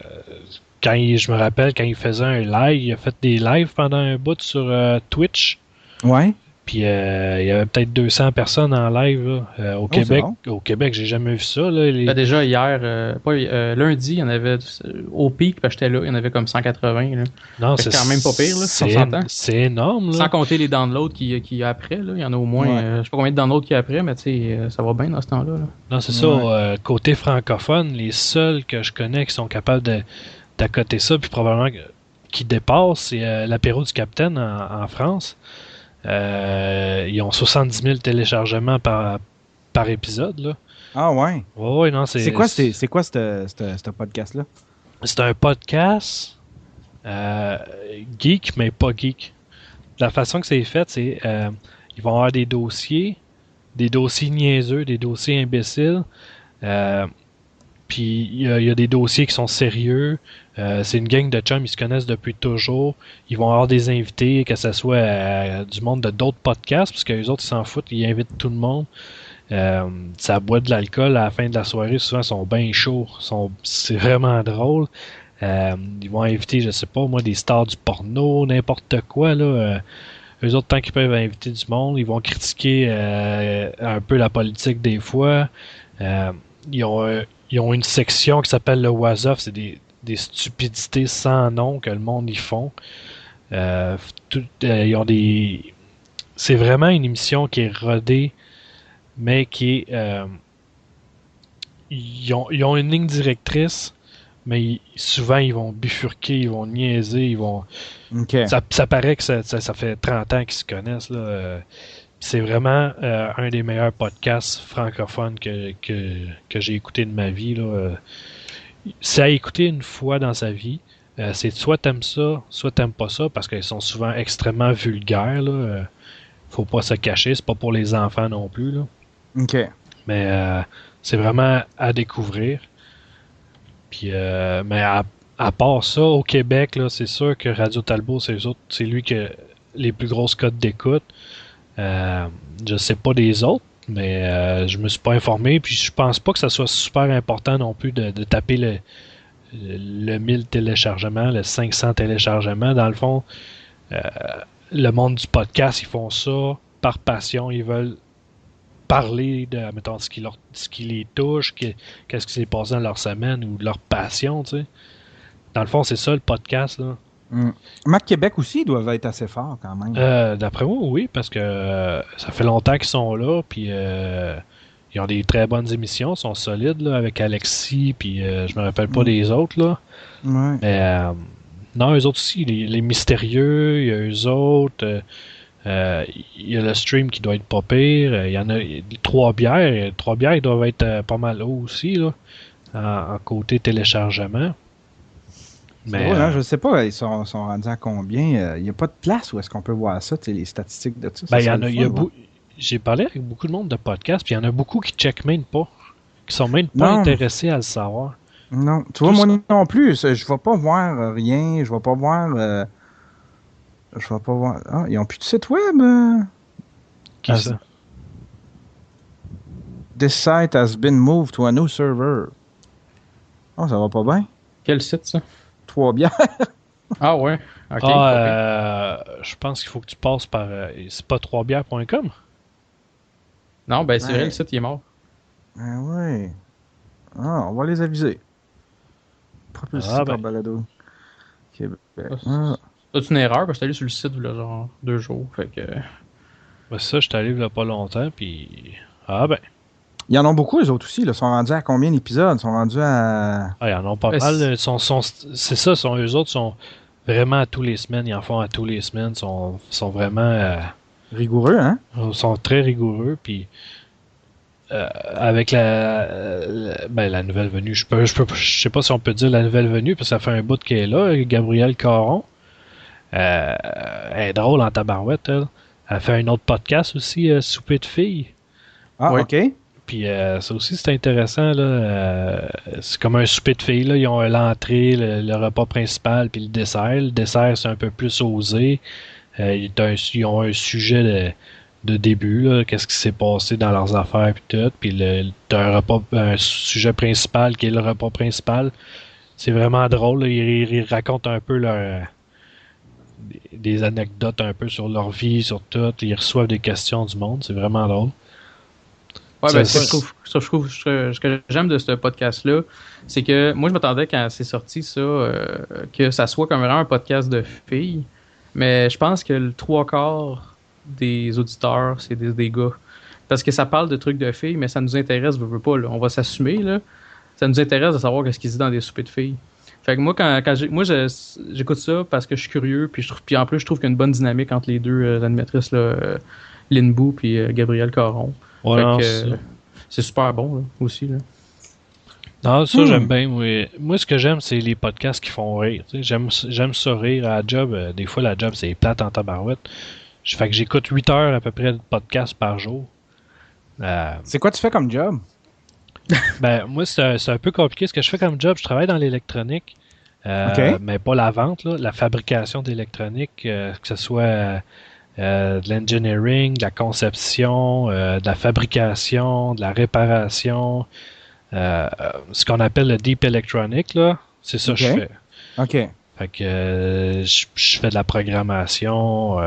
Je me rappelle, quand il faisait un live, il a fait des lives pendant un bout sur Twitch. Ouais. Puis il y avait peut-être 200 personnes en live là, au Québec. Bon. Au Québec, j'ai jamais vu ça. Là, déjà hier, lundi, il y en avait au pic, parce que j'étais là, il y en avait comme 180. Là. Non, c'est quand même pas pire, là, si on s'entend. C'est énorme. Là. Sans compter les downloads qu'il y a après. Là. Il y en a au moins, je sais pas combien de downloads qu'il y a après, mais tu sais, ça va bien dans ce temps-là. Là. Non, c'est ça. Côté francophone, les seuls que je connais qui sont capables d'accoter ça, puis probablement qui dépassent, c'est l'apéro du Capitaine en France. Ils ont 70 000 téléchargements par épisode. Là. Ah ouais? Ouais, non, c'est quoi ce podcast-là? C'est un podcast geek, mais pas geek. La façon que c'est fait, c'est ils vont avoir des dossiers niaiseux, des dossiers imbéciles. Puis il y a des dossiers qui sont sérieux. C'est une gang de chums, ils se connaissent depuis toujours. Ils vont avoir des invités, que ce soit du monde de d'autres podcasts, parce que les autres, ils s'en foutent, ils invitent tout le monde. Ça boit de l'alcool à la fin de la soirée, souvent ils sont bien chauds. C'est vraiment drôle. Ils vont inviter, je sais pas, moi, des stars du porno, n'importe quoi, là. Eux autres, tant qu'ils peuvent inviter du monde, ils vont critiquer un peu la politique des fois. Ils ont une section qui s'appelle le Was Off, c'est des stupidités sans nom que le monde y font. Ils ont c'est vraiment une émission qui est rodée, mais qui est... ils ont une ligne directrice, mais souvent ils vont bifurquer, ils vont niaiser, ils vont... Okay. Ça paraît que ça fait 30 ans qu'ils se connaissent, là. C'est vraiment un des meilleurs podcasts francophones que j'ai écouté de ma vie, là. C'est à écouter une fois dans sa vie. C'est soit t'aimes ça, soit t'aimes pas ça, parce qu'ils sont souvent extrêmement vulgaires, là. Faut pas se cacher, c'est pas pour les enfants non plus, là. OK. Mais c'est vraiment à découvrir. Puis, mais à part ça, au Québec, là, c'est sûr que Radio Talbot, c'est lui qui a les plus grosses cotes d'écoute. Je sais pas des autres, mais je me suis pas informé, puis je pense pas que ça soit super important non plus de taper le 1000 téléchargements, le 500 téléchargements. Dans le fond, le monde du podcast, ils font ça par passion, ils veulent parler de, mettons, ce qui les touche, qu'est-ce qui s'est passé dans leur semaine ou de leur passion, tu sais. Dans le fond, c'est ça le podcast, là. Mac Québec aussi, ils doivent être assez forts quand même. D'après moi, oui, parce que ça fait longtemps qu'ils sont là, puis ils ont des très bonnes émissions, ils sont solides, là, avec Alexis, puis je me rappelle pas des autres, là. Ouais. Mais non, eux autres aussi, les mystérieux, il y a eux autres, il y a le stream qui doit être pas pire, il y en a 3 bières, ils doivent être pas mal hauts aussi, là, en côté téléchargement. Mais drôle, hein? Je sais pas, ils sont rendus à combien. Il n'y a pas de place où est-ce qu'on peut voir ça, les statistiques de tout ça. J'ai parlé avec beaucoup de monde de podcasts, puis il y en a beaucoup qui checkent même pas, qui sont même pas intéressés à le savoir. Non, tu vois, moi non plus, je vais pas voir rien, je vais pas voir... Ah, ils ont plus de site web? Qui ça? This site has been moved to a new server. Oh, ça va pas bien? Quel site, ça? 3 bières. Ah ouais? Ok. Je pense qu'il faut que tu passes par... c'est pas 3bières.com? Non, ben c'est Ouais. vrai, le site, il est mort. Ah ouais. Ah, on va les aviser. Propulsé Ah, par ben. Balado. Québec. Ah, c'est une erreur, parce que j'étais allé sur le site, là, genre 2 jours. Fait que... Ben ça, je suis allé il y a pas longtemps, puis... Ah ben. Il y en a beaucoup, les autres aussi. Là. Ils sont rendus à combien d'épisodes? Ils sont rendus à... Ah, ils en ont pas Ben, mal. C'est ça, eux autres sont vraiment à tous les semaines. Ils en font à tous les semaines. Sont vraiment... rigoureux, hein? sont très rigoureux, puis... avec la nouvelle venue, je sais pas si on peut dire la nouvelle venue, parce que ça fait un bout qu'elle est là, Gabrielle Caron. Elle est drôle en tabarouette, elle. Elle fait un autre podcast aussi, Souper de filles. Ah, Oui. OK. Puis ça aussi, c'est intéressant, là. C'est comme un souper de filles, là. Ils ont l'entrée, le repas principal, puis le dessert. Le dessert, c'est un peu plus osé. Ils ont un sujet de début, là, qu'est-ce qui s'est passé dans leurs affaires puis tout, puis t'as un sujet principal qui est le repas principal. C'est vraiment drôle, là. Ils racontent un peu des anecdotes un peu sur leur vie, sur tout. Ils reçoivent des questions du monde, c'est vraiment drôle. Ouais, Ça, ben, c'est- ce que j'aime de ce podcast-là, c'est que moi, je m'attendais quand c'est sorti, ça, que ça soit comme vraiment un podcast de filles. Mais je pense que le 3/4 des auditeurs, c'est des gars. Parce que ça parle de trucs de filles, mais ça nous intéresse, veut pas, là. On va s'assumer, là. Ça nous intéresse de savoir ce qu'ils disent dans des soupers de filles. Fait que moi, j'écoute ça parce que je suis curieux, puis en plus, je trouve qu'il y a une bonne dynamique entre les deux animatrices, là, Lynn Bou puis Gabrielle Caron. Ouais, Fait non, que, c'est ça. c'est super bon, là, aussi, là. Non, ça, j'aime bien. Moi, ce que j'aime, c'est les podcasts qui font rire. Tu sais, j'aime ça rire à la job. Des fois, la job, c'est plate en tabarouette. Fait que j'écoute 8 heures à peu près de podcasts par jour. C'est quoi tu fais comme job? Ben, moi, c'est un peu compliqué. Ce que je fais comme job, je travaille dans l'électronique. OK. Mais pas la vente, là, la fabrication d'électronique, que ce soit de l'engineering, de la conception, de la fabrication, de la réparation, ce qu'on appelle le deep electronic, là, c'est ça que je OK. fais. OK. Fait que je fais de la programmation,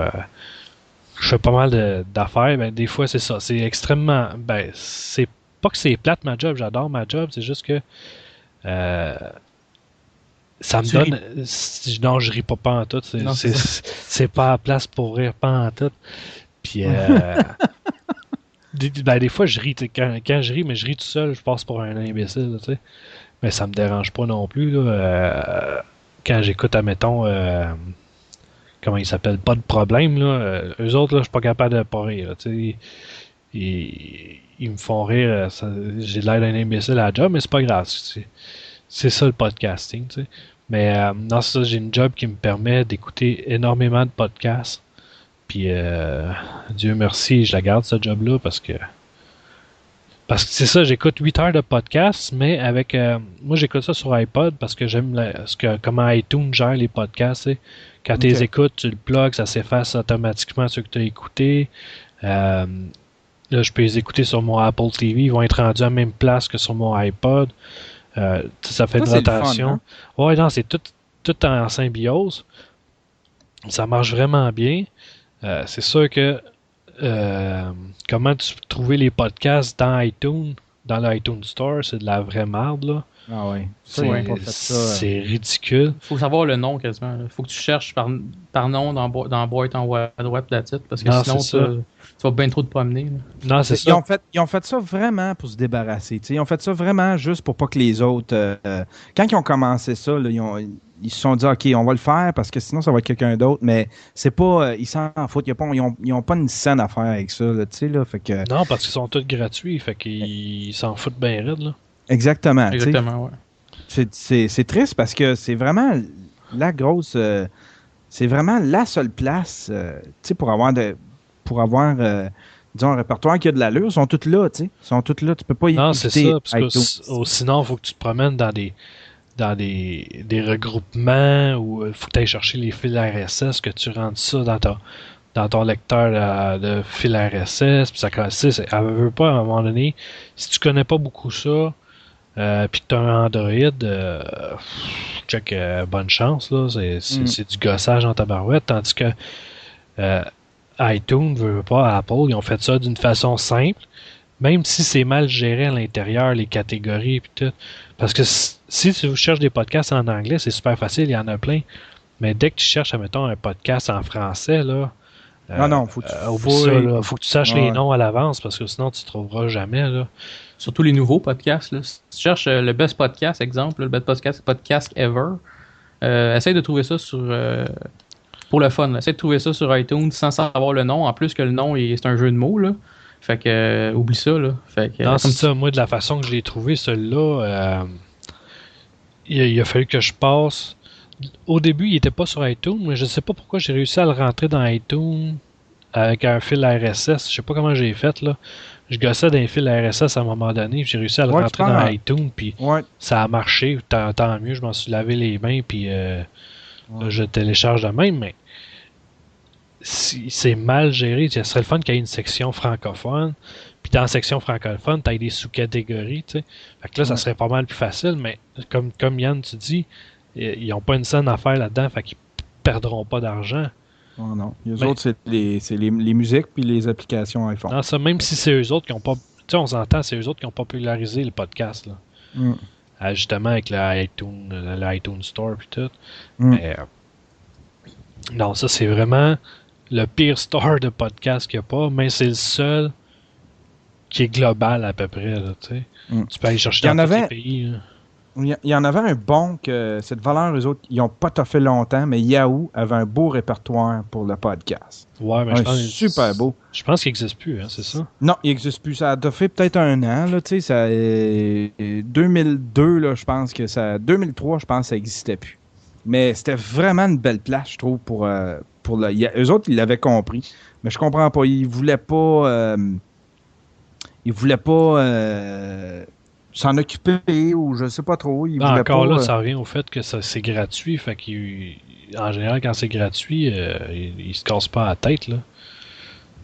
je fais pas mal d'affaires. Ben, des fois, c'est ça. C'est extrêmement... Ben, c'est pas que c'est plate ma job, j'adore ma job, c'est juste que ça me Tu donne... Non, je ris pas en tout. Non, C'est pas à place pour rire pas en tout. Puis... des fois, je ris. Quand je ris, mais je ris tout seul, je passe pour un imbécile, tu sais. Mais ça me dérange pas non plus, là. Quand j'écoute, admettons, comment il s'appelle, pas de problème, là. Eux autres, là, je suis pas capable de pas rire, là, tu sais. Ils me font rire. J'ai l'air d'un imbécile à la job, mais c'est pas grave. C'est ça le podcasting, tu sais. Mais non, c'est ça, j'ai une job qui me permet d'écouter énormément de podcasts. Puis Dieu merci, je la garde ce job-là parce que c'est ça, j'écoute 8 heures de podcast, mais avec moi j'écoute ça sur iPod parce que j'aime comment iTunes gère les podcasts. Tu sais. Quand tu les écoutes, tu le plugs, ça s'efface automatiquement ceux que tu as écoutés. Là, je peux les écouter sur mon Apple TV, ils vont être rendus à la même place que sur mon iPod. Ça fait une rotation. Fun, hein? Ouais, non, c'est tout en symbiose. Ça marche vraiment bien. C'est sûr que comment tu peux trouver les podcasts dans iTunes, dans l'iTunes Store, c'est de la vraie merde, là. Ah ouais. C'est ridicule. Faut savoir le nom quasiment. Là. Faut que tu cherches par nom dans la boîte en web là-dessus, parce que Non, sinon c'est tu vas bien trop te promener. Là. Non, c'est Ils ça. ont fait ça vraiment pour se débarrasser. T'sais. Ils ont fait ça vraiment juste pour pas que les autres... quand ils ont commencé ça, là, ils se sont dit, OK, on va le faire parce que sinon, ça va être quelqu'un d'autre. Mais c'est pas... ils s'en foutent. Ils ont pas une scène à faire avec ça. Là, là, fait que... Non, parce qu'ils sont tous gratuits, fait qu'ils s'en foutent bien raide, là. Exactement. Exactement, ouais. C'est triste parce que c'est vraiment la grosse... c'est vraiment la seule place pour avoir disons, un répertoire qui a de l'allure. Ils sont tous là, tu sais. Ils sont tous là. Tu peux pas y Non, c'est écouter ça, parce que sinon, il faut que tu te promènes dans des regroupements où il faut que tu ailles chercher les fils RSS, que tu rentres ça dans ton lecteur de fil RSS. Puis ça, elle veut pas, à un moment donné, si tu connais pas beaucoup ça, puis que tu as un Android, check, bonne chance, là. C'est du gossage en tabarouette. Tandis que iTunes veut pas, Apple, ils ont fait ça d'une façon simple, même si c'est mal géré à l'intérieur, les catégories puis tout. Parce que si tu cherches des podcasts en anglais, c'est super facile, il y en a plein. Mais dès que tu cherches, admettons, un podcast en français, là, faut que faut que tu saches les noms à l'avance, parce que sinon tu ne trouveras jamais, là. Surtout les nouveaux podcasts, là. Si tu cherches le best podcast, exemple, le best podcast ever, essaye de trouver ça sur... pour le fun, là. Essaye de trouver ça sur iTunes sans savoir le nom. En plus que le nom, c'est un jeu de mots, là. Fait que, oublie ça, là. Fait que, non, c'est ça. Moi, de la façon que je l'ai trouvé, celui-là, il a fallu que je passe. Au début, il n'était pas sur iTunes, mais je ne sais pas pourquoi j'ai réussi à le rentrer dans iTunes avec un fil RSS. Je sais pas comment j'ai fait, là. Je gossais d'un fil RSS à un moment donné, puis j'ai réussi à le rentrer dans iTunes, puis ça a marché. Tant mieux, je m'en suis lavé les mains, puis là, je télécharge de même, mais si c'est mal géré, ce serait le fun qu'il y ait une section francophone, puis dans la section francophone, tu as des sous-catégories, tu sais. Fait que là, ça serait pas mal plus facile, mais comme Yann, tu dis, ils n'ont pas une scène à faire là-dedans, fait qu'ils perdront pas d'argent. Oh non. Les autres, c'est les musiques puis les applications iPhone. Non, ça, même si c'est eux autres qui n'ont pas... Tu sais, on s'entend, c'est eux autres qui ont popularisé le podcast, là. Justement, avec l'iTunes Store puis tout. Mais... non, ça, c'est vraiment le pire store de podcast qu'il n'y a pas, mais c'est le seul qui est global à peu près, là, tu sais. Tu peux aller chercher dans tous les pays, là. Il y en avait un bon que cette valeur, eux autres, ils n'ont pas toffé longtemps, mais Yahoo avait un beau répertoire pour le podcast. Ouais, mais je pense super beau. Je pense qu'il n'existe plus, hein, c'est ça? Non, il n'existe plus. Ça a toffé peut-être un an, là, tu sais, ça 2002, là, je pense que ça 2003, je pense que ça n'existait plus. Mais c'était vraiment une belle place, je trouve, pour eux autres, ils l'avaient compris. Mais je comprends pas. Ils voulaient pas s'en occuper ou je sais pas trop. Encore là, ça revient au fait que c'est gratuit. Fait qu'en général, quand c'est gratuit, ils se cassent pas la tête, là.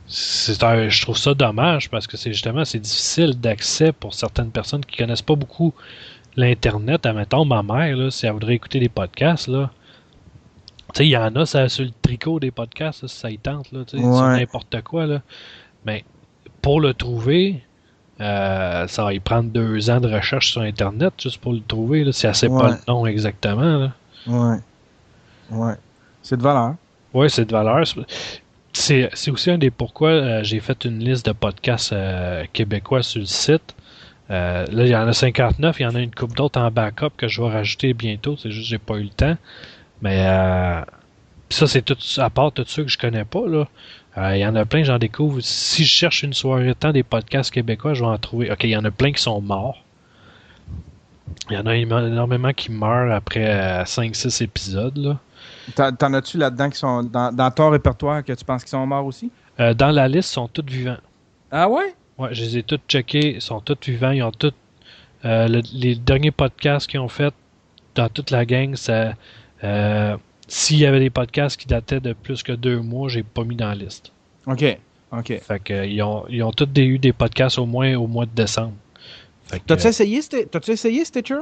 Je trouve ça dommage parce que c'est difficile d'accès pour certaines personnes qui connaissent pas beaucoup l'Internet. Admettons, ma mère, là, si elle voudrait écouter des podcasts, là, tu sais, il y en a ça, sur le tricot des podcasts, là, si ça y tente, là, tu sais, sur n'importe quoi, là. Mais pour le trouver, ça va y prendre 2 ans de recherche sur Internet juste pour le trouver, là, si elle sait pas le nom exactement, là. Ouais. C'est de valeur. Ouais, c'est de valeur. C'est aussi un des pourquoi j'ai fait une liste de podcasts québécois sur le site. Là, il y en a 59, il y en a une couple d'autres en backup que je vais rajouter bientôt. C'est juste que j'ai pas eu le temps. Mais ça, c'est tout à part tout ceux que je connais pas, là. Il y en a plein, j'en découvre. Si je cherche une soirée de temps des podcasts québécois, je vais en trouver. OK, il y en a plein qui sont morts. Il y en a énormément qui meurent après 5-6 épisodes, là. T'en as-tu là-dedans qui sont dans ton répertoire que tu penses qu'ils sont morts aussi? Dans la liste, ils sont tous vivants. Ah ouais? Ouais, je les ai tous checkés. Ils sont tous vivants. Ils ont tous... les derniers podcasts qu'ils ont fait dans toute la gang, ça... s'il y avait des podcasts qui dataient de plus que 2 mois, j'ai pas mis dans la liste. OK. Fait que ils ont tous eu des podcasts au moins au mois de décembre. T'as-tu essayé Stitcher?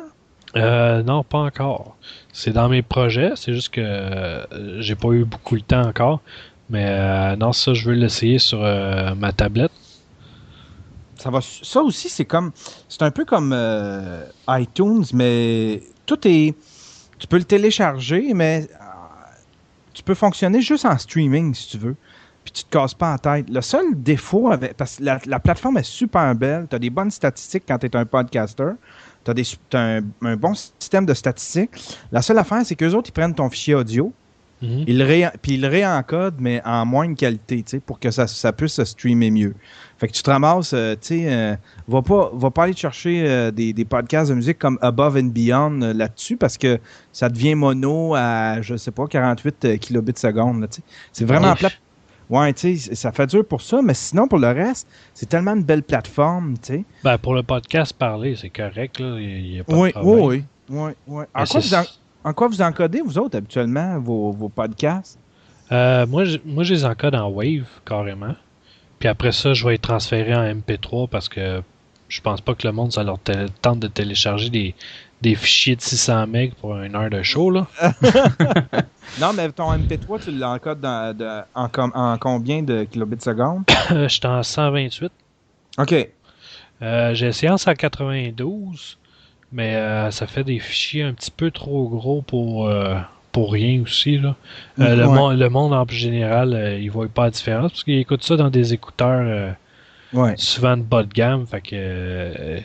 Non, pas encore. C'est dans mes projets, c'est juste que j'ai pas eu beaucoup le temps encore. Mais non, ça, je veux l'essayer sur ma tablette. Ça aussi, c'est un peu comme iTunes, mais tout est... Tu peux le télécharger, mais tu peux fonctionner juste en streaming, si tu veux. Puis tu te casses pas la tête. Le seul défaut, parce que la plateforme est super belle, tu as des bonnes statistiques quand tu es un podcaster, tu as un bon système de statistiques. La seule affaire, c'est qu'eux autres, ils prennent ton fichier audio, puis ils le réencodent, mais en moindre qualité, pour que ça puisse se streamer mieux. Fait que tu te ramasses, va pas aller chercher des podcasts de musique comme Above and Beyond là-dessus, parce que ça devient mono à, je sais pas, 48 kilobits seconde. C'est vraiment plate. Ouais, tu sais, ça fait dur pour ça, mais sinon, pour le reste, c'est tellement une belle plateforme, tu sais. Ben, pour le podcast parler, c'est correct, là. Il n'y a pas de problème. Oui. En quoi vous encodez, vous autres, habituellement, vos podcasts? Moi, je les encode en Wave, carrément. Puis après ça, je vais les transférer en MP3 parce que je pense pas que le monde, ça leur tente de télécharger des fichiers de 600 MB pour une heure de show, là. Non, mais ton MP3, tu l'encodes en combien de kilobits seconde? J'étais en 128. OK. J'ai essayé en 192, mais ça fait des fichiers un petit peu trop gros pour rien aussi, là. Le monde en général, il voit pas la différence parce qu'il écoute ça dans des écouteurs souvent de bas de gamme, fait que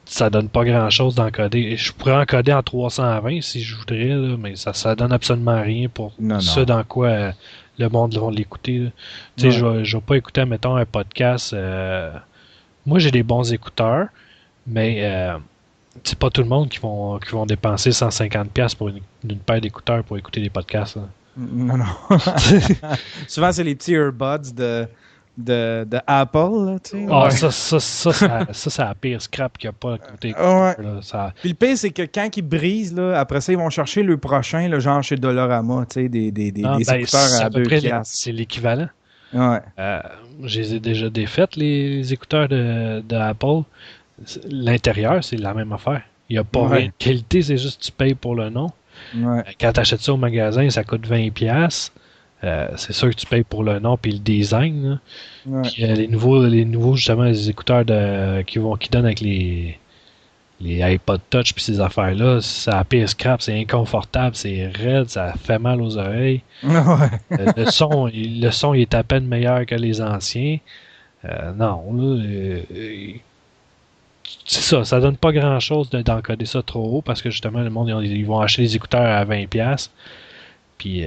ça donne pas grand chose d'encoder. Je pourrais encoder en 320 si je voudrais, là, mais ça donne absolument rien pour ça dans quoi le monde va l'écouter. Tu sais, je vais pas écouter, mettons, un podcast. Moi, j'ai des bons écouteurs, mais c'est pas tout le monde qui vont dépenser 150$ pour une paire d'écouteurs pour écouter des podcasts. Là. Non. Souvent, c'est les petits earbuds de Apple, là, tu sais. Ah, ça, c'est la pire scrap qu'il n'y a pas à côté. Puis le pire, c'est que quand ils brisent, là, après ça, ils vont chercher le prochain, là, genre chez Dollarama, tu sais, des écouteurs à 2 piastres. C'est l'équivalent. Ouais. Je les ai déjà défaites, les écouteurs de Apple. L'intérieur, c'est la même affaire. Il n'y a pas rien de qualité, c'est juste que tu payes pour le nom. Ouais. Quand tu achètes ça au magasin, ça coûte 20$. C'est sûr que tu payes pour le nom et le design. Puis, les nouveaux, justement, les écouteurs qui donnent avec les iPod Touch puis ces affaires-là, ça pire scrap, c'est inconfortable, c'est raide, ça fait mal aux oreilles. Le son, il est à peine meilleur que les anciens. Non, là, c'est ça donne pas grand-chose d'encoder ça trop haut parce que justement, le monde, ils vont acheter les écouteurs à 20$. Puis,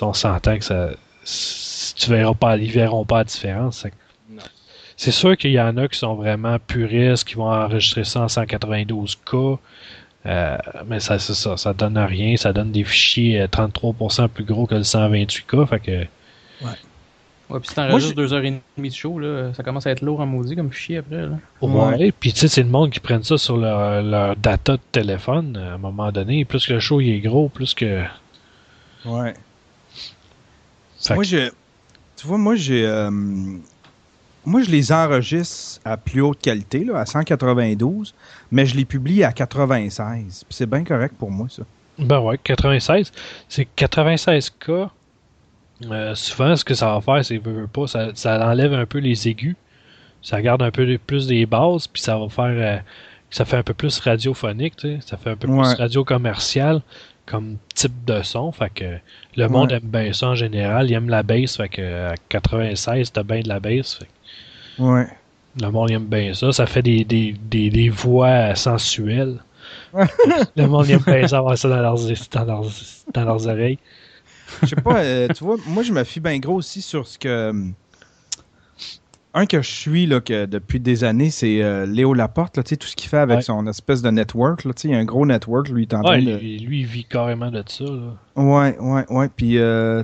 on s'entend que ils verront pas la différence. C'est sûr qu'il y en a qui sont vraiment puristes, qui vont enregistrer ça en 192K. Mais c'est ça, ça donne rien. Ça donne des fichiers 33% plus gros que le 128K. Fait que. Ouais, puis si t'enregistres 2h30 de show, là, ça commence à être lourd en maudit comme fichier après. Là. Ouais, puis tu sais, c'est le monde qui prennent ça sur leur data de téléphone à un moment donné. Plus que le show il est gros, plus que. Ouais. Moi, tu vois, moi, je les enregistre à plus haute qualité, là, à 192, mais je les publie à 96. Puis c'est bien correct pour moi, ça. Ben ouais, 96. C'est 96K. Souvent, ce que ça va faire, c'est ça enlève un peu les aigus. Ça garde un peu plus des basses, puis ça va faire. Ça fait un peu plus radiophonique, tu sais. Ça fait un peu plus radio commercial comme type de son. Fait que le monde aime bien ça en général. Il aime la bass. Fait que à 96, t'as bien de la bass. Fait que le monde aime bien ça. Ça fait des voix sensuelles. Le monde aime bien ça avoir ça dans leurs oreilles. Je sais pas, tu vois, moi je me fie bien gros aussi sur ce que. Un que je suis là, que depuis des années, c'est Léo Laporte, là, tout ce qu'il fait avec son espèce de network. Là, il y a un gros network, lui, il est en train de... Lui, il vit carrément de ça. Là. Ouais. Puis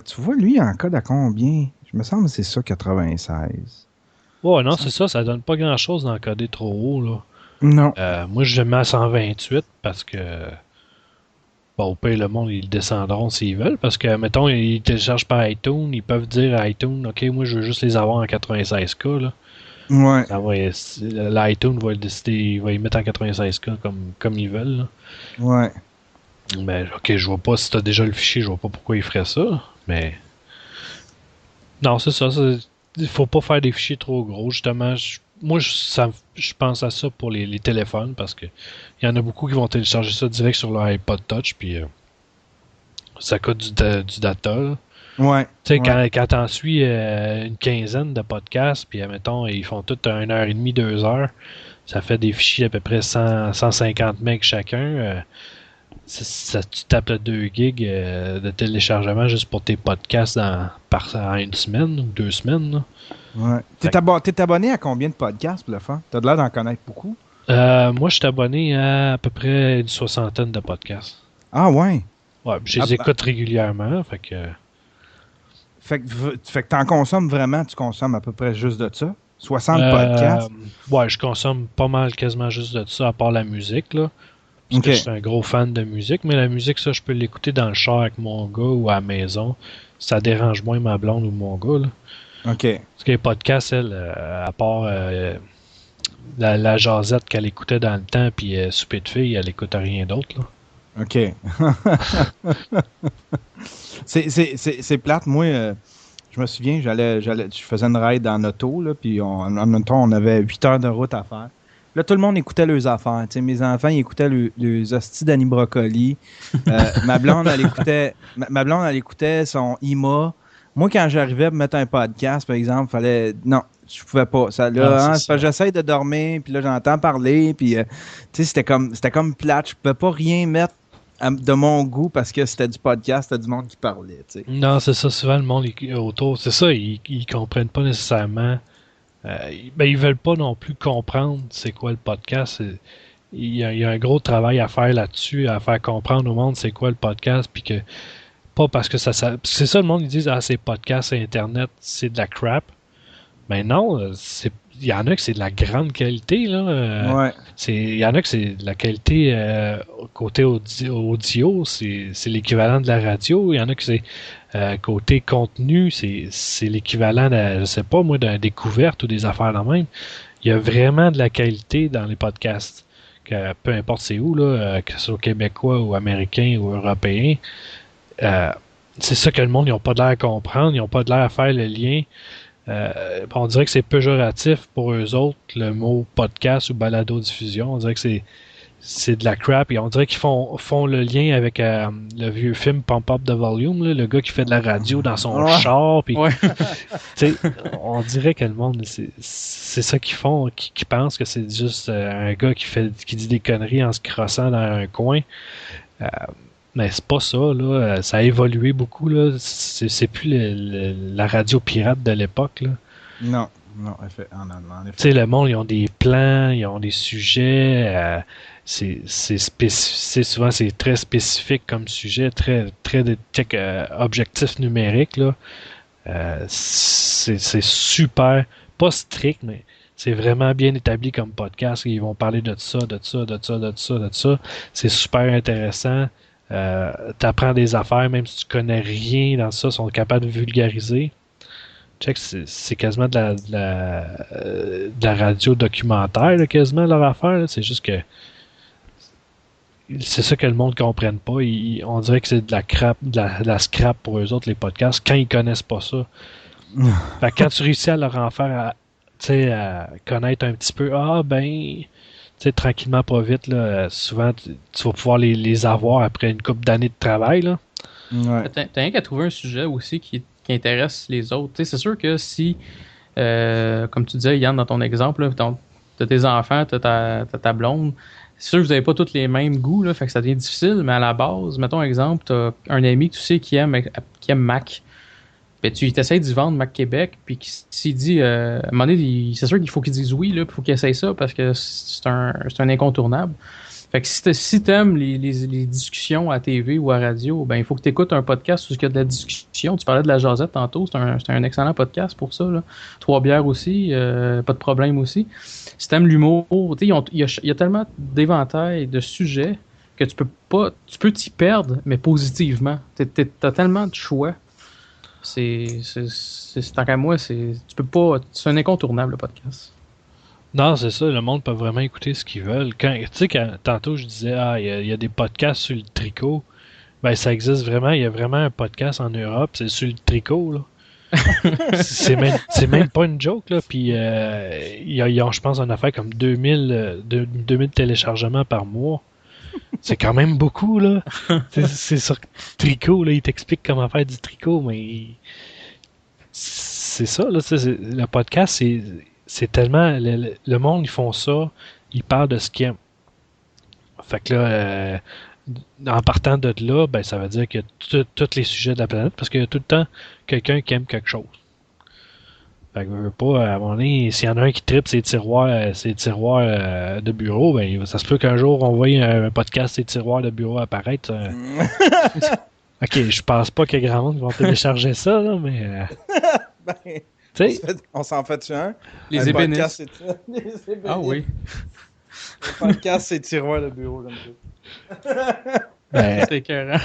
tu vois, lui, il encode à combien? Je me semble que c'est ça, 96. Ouais, non, c'est ça, ça donne pas grand-chose d'encoder trop haut. Là. Non. Moi, je le mets à 128 parce que... Bon, au pire, le monde, ils descendront s'ils veulent, parce que, mettons, ils téléchargent par iTunes, ils peuvent dire à iTunes, OK, moi, je veux juste les avoir en 96K, là. Ouais. L'iTunes va décider, il va les mettre en 96K comme ils veulent, là. Ouais. Mais, OK, je vois pas, si t'as déjà le fichier, je vois pas pourquoi ils feraient ça, mais... Non, c'est ça, il faut pas faire des fichiers trop gros, justement, moi, je pense à ça pour les téléphones parce que il y en a beaucoup qui vont télécharger ça direct sur leur iPod Touch, puis ça coûte du data. Là. Ouais. Tu sais, quand t'en suis une quinzaine de podcasts, puis admettons, ils font tout 1h30, 2 heures, ça fait des fichiers à peu près 150 MB chacun. Tu tapes 2 gigs de téléchargement juste pour tes podcasts en une semaine ou 2 semaines. Là. Ouais. T'es abonné à combien de podcasts pour le faire? T'as l'air d'en connaître beaucoup. Moi, je suis abonné à peu près une 60aine de podcasts. Ah ouais? Ouais, je les écoute régulièrement, fait que... Fait que t'en consommes vraiment, tu consommes à peu près juste de ça? 60 podcasts? Ouais, je consomme pas mal quasiment juste de ça, à part la musique, là. Parce que je suis un gros fan de musique, mais la musique, ça, je peux l'écouter dans le char avec mon gars ou à la maison. Ça dérange moins ma blonde ou mon gars, là. OK. Parce que les podcasts, elle, à part la jasette qu'elle écoutait dans le temps, puis Souper de filles, elle écoute rien d'autre, là. OK. C'est plate. Moi, je me souviens, je faisais une ride en auto, là, puis en même temps, on avait 8 heures de route à faire. Là, tout le monde écoutait leurs affaires. T'sais, mes enfants, ils écoutaient les hosties d'Annie Brocoli. Ma blonde, elle écoutait son IMA. Moi, quand j'arrivais à mettre un podcast, par exemple, fallait... Non, je pouvais pas. Ça, là, j'essaie de dormir, puis là, j'entends parler, puis c'était comme plate. Je pouvais pas rien mettre de mon goût parce que c'était du podcast, c'était du monde qui parlait. T'sais. Non, c'est ça. Souvent, le monde autour, c'est ça, ils comprennent pas nécessairement. Ils veulent pas non plus comprendre c'est quoi le podcast. Il y a un gros travail à faire là-dessus, à faire comprendre au monde c'est quoi le podcast, puis que pas parce que c'est ça le monde ils disent c'est podcast, c'est internet, c'est de la crap. Mais non, il y en a que c'est de la grande qualité là. Ouais. Il y en a que c'est de la qualité côté audio, c'est l'équivalent de la radio. Il y en a que c'est côté contenu, c'est l'équivalent de, je sais pas moi, d'une découverte ou des affaires de même. Il y a vraiment de la qualité dans les podcasts. Que, peu importe c'est où, là, que ce soit québécois ou américain ou européen. C'est ça que le monde, ils n'ont pas de l'air à comprendre, ils n'ont pas de l'air à faire le lien. On dirait que c'est péjoratif pour eux autres, le mot podcast ou balado-diffusion. On dirait que c'est de la crap. Et on dirait qu'ils font le lien avec le vieux film Pump Up the Volume, là, le gars qui fait de la radio dans son char. Puis, on dirait que le monde, c'est ça qu'ils font, qui pensent que c'est juste un gars qui dit des conneries en se crossant dans un coin. Mais c'est pas ça, là. Ça a évolué beaucoup, là. C'est plus la radio pirate de l'époque, là. Non, en effet. Tu sais, le monde, ils ont des plans, ils ont des sujets. Souvent, c'est très spécifique comme sujet, très objectif numérique, là. C'est super, pas strict, mais c'est vraiment bien établi comme podcast. Ils vont parler de ça. C'est super intéressant. T'apprends des affaires, même si tu connais rien dans ça, sont capables de vulgariser. Check, c'est quasiment de la radio documentaire, là, quasiment leur affaire. Là. C'est juste que c'est ça que le monde ne comprenne pas. On dirait que c'est de la crap, de la scrap pour eux autres, les podcasts, quand ils connaissent pas ça. Fait que quand tu réussis à leur en faire à connaître un petit peu, tranquillement, pas vite, là, souvent, tu vas pouvoir les avoir après une couple d'années de travail. Là. Ouais. T'as rien qu'à trouver un sujet aussi qui intéresse les autres. T'sais, c'est sûr que si, comme tu disais, Yann, dans ton exemple, t'as tes enfants, t'as ta blonde, c'est sûr que vous n'avez pas tous les mêmes goûts, là, fait que ça devient difficile, mais à la base, mettons exemple, t'as un ami que tu sais qui aime Mac. Ben, tu essaies d'y vendre Mac Québec, puis s'il dit, à un moment donné, c'est sûr qu'il faut qu'il dise oui, là, puis il faut qu'il essaye ça, parce que c'est un incontournable. Fait que si t'aimes les discussions à TV ou à radio, ben il faut que t'écoutes un podcast où il y a de la discussion. Tu parlais de la jasette tantôt, c'est un excellent podcast pour ça, là. 3 bières aussi, pas de problème aussi. Si t'aimes l'humour, il y a tellement d'éventails de sujets que tu peux t'y perdre, mais positivement. T'as tellement de choix. Tant qu'à moi, tu peux pas. C'est un incontournable, le podcast. Non, c'est ça, le monde peut vraiment écouter ce qu'ils veulent. Tantôt je disais, il y a des podcasts sur le tricot. Ben, ça existe vraiment. Il y a vraiment un podcast en Europe, c'est sur le tricot, là. c'est même pas une joke, là. Puis, ils ont, je pense, une affaire comme 2000 téléchargements par mois. C'est quand même beaucoup, là. c'est sur tricot, là. Ils t'expliquent comment faire du tricot, mais c'est ça, là. Le podcast, c'est tellement... Le monde, ils font ça, ils parlent de ce qu'ils aiment. Fait que là, en partant de là, ben ça veut dire qu'il y a tous les sujets de la planète, parce qu'il y a tout le temps quelqu'un qui aime quelque chose. Fait que je veux pas, à un moment donné, s'il y en a un qui tripe ses tiroirs de bureau, ben ça se peut qu'un jour on voit un podcast ses tiroirs de bureau apparaître. Ok, je pense pas qu'il y a grand monde qui va télécharger ça, là, mais... On s'en fait un? Les ébénistes. Ah oui. Le podcast, c'est tiroir de bureau. Comme ça. Ben, C'est écœurant.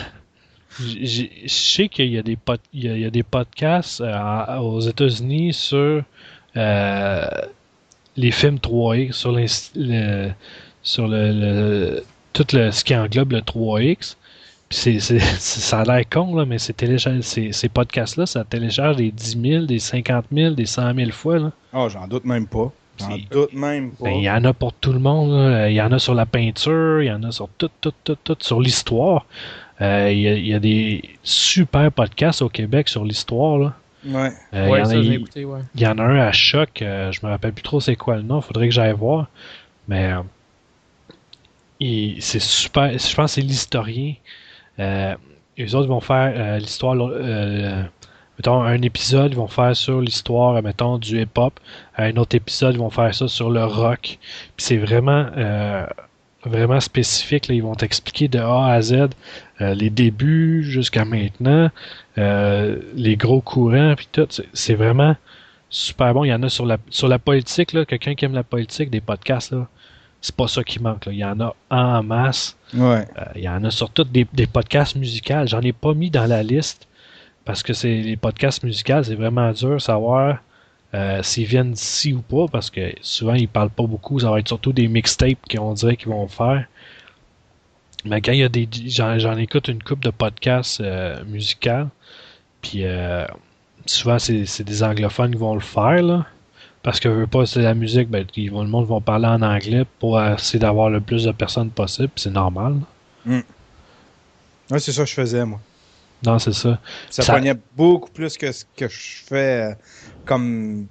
je sais qu'il y a il y a des podcasts aux États-Unis sur les films 3X, sur tout ce qui englobe le 3X. Puis ça a l'air con, là, mais ces podcasts-là, ça télécharge des 10 000, des 50 000, des 100 000 fois. Là. Oh, j'en doute même pas. J'en doute même pas. Ben, il y en a pour tout le monde. Là. Il y en a sur la peinture, il y en a sur tout, sur l'histoire. Il y a des super podcasts au Québec sur l'histoire. Là. Ouais. Ouais, ça, j'ai écouté, ouais. Il y en a un à Choc, je me rappelle plus trop c'est quoi le nom, faudrait que j'aille voir. Mais c'est super, je pense que c'est l'historien. Les autres vont faire l'histoire, mettons, un épisode, ils vont faire sur l'histoire, mettons, du hip-hop. Un autre épisode, ils vont faire ça sur le rock. Puis c'est vraiment spécifique. Là. Ils vont t'expliquer de A à Z les débuts jusqu'à maintenant, les gros courants, puis tout. C'est vraiment super bon. Il y en a sur la politique, là, quelqu'un qui aime la politique, des podcasts, là. C'est pas ça qui manque. Là. Il y en a en masse. Ouais. Il y en a surtout des podcasts musicaux. J'en ai pas mis dans la liste parce que c'est les podcasts musicaux, c'est vraiment dur de savoir s'ils viennent d'ici ou pas parce que souvent ils parlent pas beaucoup. Ça va être surtout des mixtapes qu'on dirait qu'ils vont faire. Mais quand il y a j'en écoute une couple de podcasts musicaux, puis souvent c'est des anglophones qui vont le faire là. Parce que veut pas, c'est la musique, ben, le monde va parler en anglais pour essayer d'avoir le plus de personnes possible, c'est normal. Ouais, c'est ça que je faisais, moi. Non, c'est ça. Ça pognait beaucoup plus que ce que je fais comme.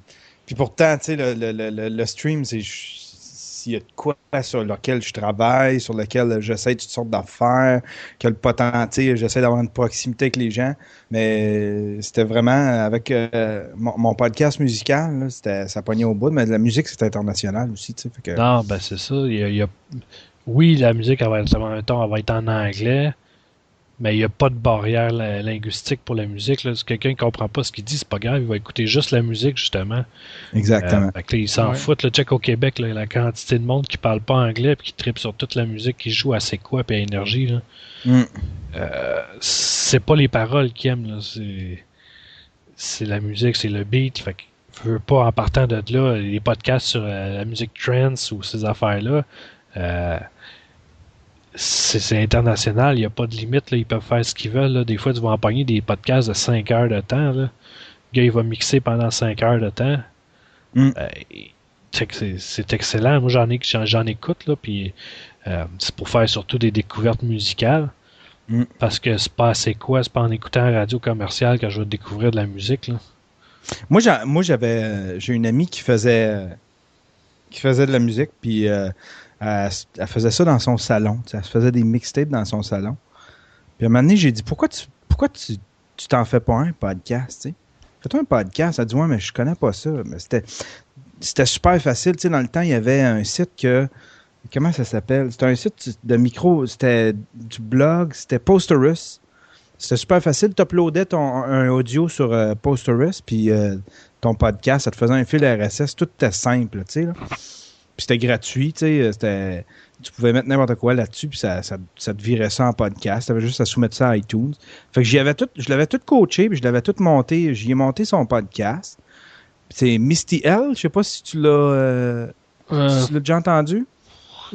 Puis pourtant, tu sais, le stream, c'est s'il y a de quoi sur lequel je travaille, sur lequel j'essaie toutes sortes d'affaires, que le potentiel, j'essaie d'avoir une proximité avec les gens. Mais c'était vraiment avec mon podcast musical, là, ça pognait au bout, mais la musique, c'est international aussi, tu sais. Que... Non, ben c'est ça. Oui, la musique, elle va être en anglais, mais il n'y a pas de barrière linguistique pour la musique. Là. Si quelqu'un ne comprend pas ce qu'il dit, c'est pas grave, il va écouter juste la musique, justement. Exactement. Fait que là, il s'en fout. Le check au Québec, là, la quantité de monde qui parle pas anglais et qui tripe sur toute la musique, qui joue à C'est quoi et à Énergie. Là. C'est pas les paroles qu'ils aiment. Là. C'est la musique, c'est le beat. Fait que je veux pas, en partant de là, les podcasts sur la musique trance ou ces affaires-là, c'est international, il n'y a pas de limite, là, ils peuvent faire ce qu'ils veulent. Là. Des fois, ils vont empoigner des podcasts de 5 heures de temps. Là. Le gars, il va mixer pendant 5 heures de temps. C'est excellent. Moi, j'en écoute, là, puis c'est pour faire surtout des découvertes musicales. Parce que c'est pas assez quoi, c'est pas en écoutant la radio commerciale que je vais découvrir de la musique. Là. Moi, j'ai une amie qui faisait de la musique, puis elle faisait ça dans son salon. Elle se faisait des mixtapes dans son salon. Puis à un moment donné, j'ai dit, pourquoi tu t'en fais pas un podcast, tu sais? Fais-toi un podcast. Elle dit, ouais, mais je connais pas ça. Mais c'était super facile. Tu sais, dans le temps, il y avait un site comment ça s'appelle? C'était un site de micro, c'était du blog, c'était Posterous. C'était super facile. Tu uploadais un audio sur Posterous, puis ton podcast, ça te faisait un fil RSS. Tout était simple, tu sais, là. Puis c'était gratuit, tu sais, tu pouvais mettre n'importe quoi là-dessus, puis ça te virait ça en podcast. Tu avais juste à soumettre ça à iTunes. Fait que je l'avais tout coaché, puis je l'avais tout monté. J'y ai monté son podcast. C'est Misty L. Je sais pas si tu l'as déjà entendu.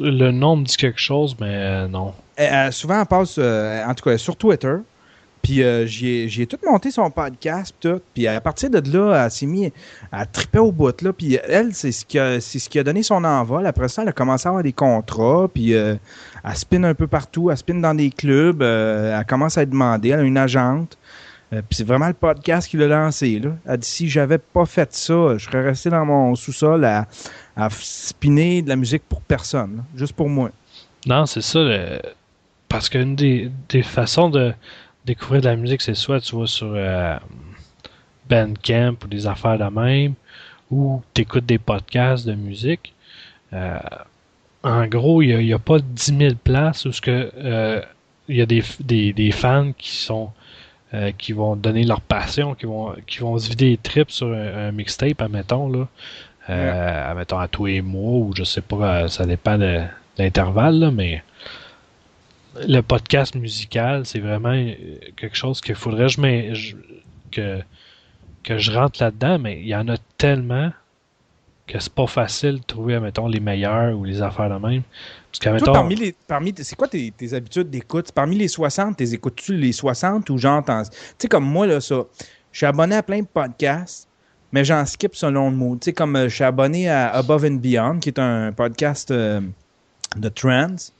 Le nom me dit quelque chose, mais non. Souvent, elle passe, en tout cas, sur Twitter. Puis j'ai tout monté son podcast, tout. Puis à partir de là, elle s'est mise à triper au bout, là. Puis elle, c'est ce qui a donné son envol. Après ça, elle a commencé à avoir des contrats. Puis elle spin un peu partout. Elle spin dans des clubs. Elle commence à être demandée. Elle a une agente. Puis c'est vraiment le podcast qui l'a lancé, là. Elle dit, si j'avais pas fait ça, je serais resté dans mon sous-sol à spinner de la musique pour personne, là, juste pour moi. Non, c'est ça. Parce qu'une des façons de découvrir de la musique, c'est soit tu vas sur Bandcamp ou des affaires de même, ou tu écoutes des podcasts de musique. En gros, il n'y a pas 10 000 places où il y a des fans qui vont donner leur passion, qui vont se vider les tripes sur un mixtape, admettons, là. Admettons à tous les mois, ou je sais pas, ça dépend de l'intervalle, là, mais le podcast musical, c'est vraiment quelque chose qu'il faudrait que je rentre là-dedans, mais il y en a tellement que c'est pas facile de trouver, mettons, les meilleurs ou les affaires de même. Parce que, Toi, mettons, c'est quoi tes habitudes d'écoute? Parmi les 60, t'es écoutes-tu les 60 ou genre, tu sais, comme moi, là, ça, je suis abonné à plein de podcasts, mais j'en skip selon le mood. Tu sais, comme je suis abonné à Above and Beyond, qui est un podcast de trance.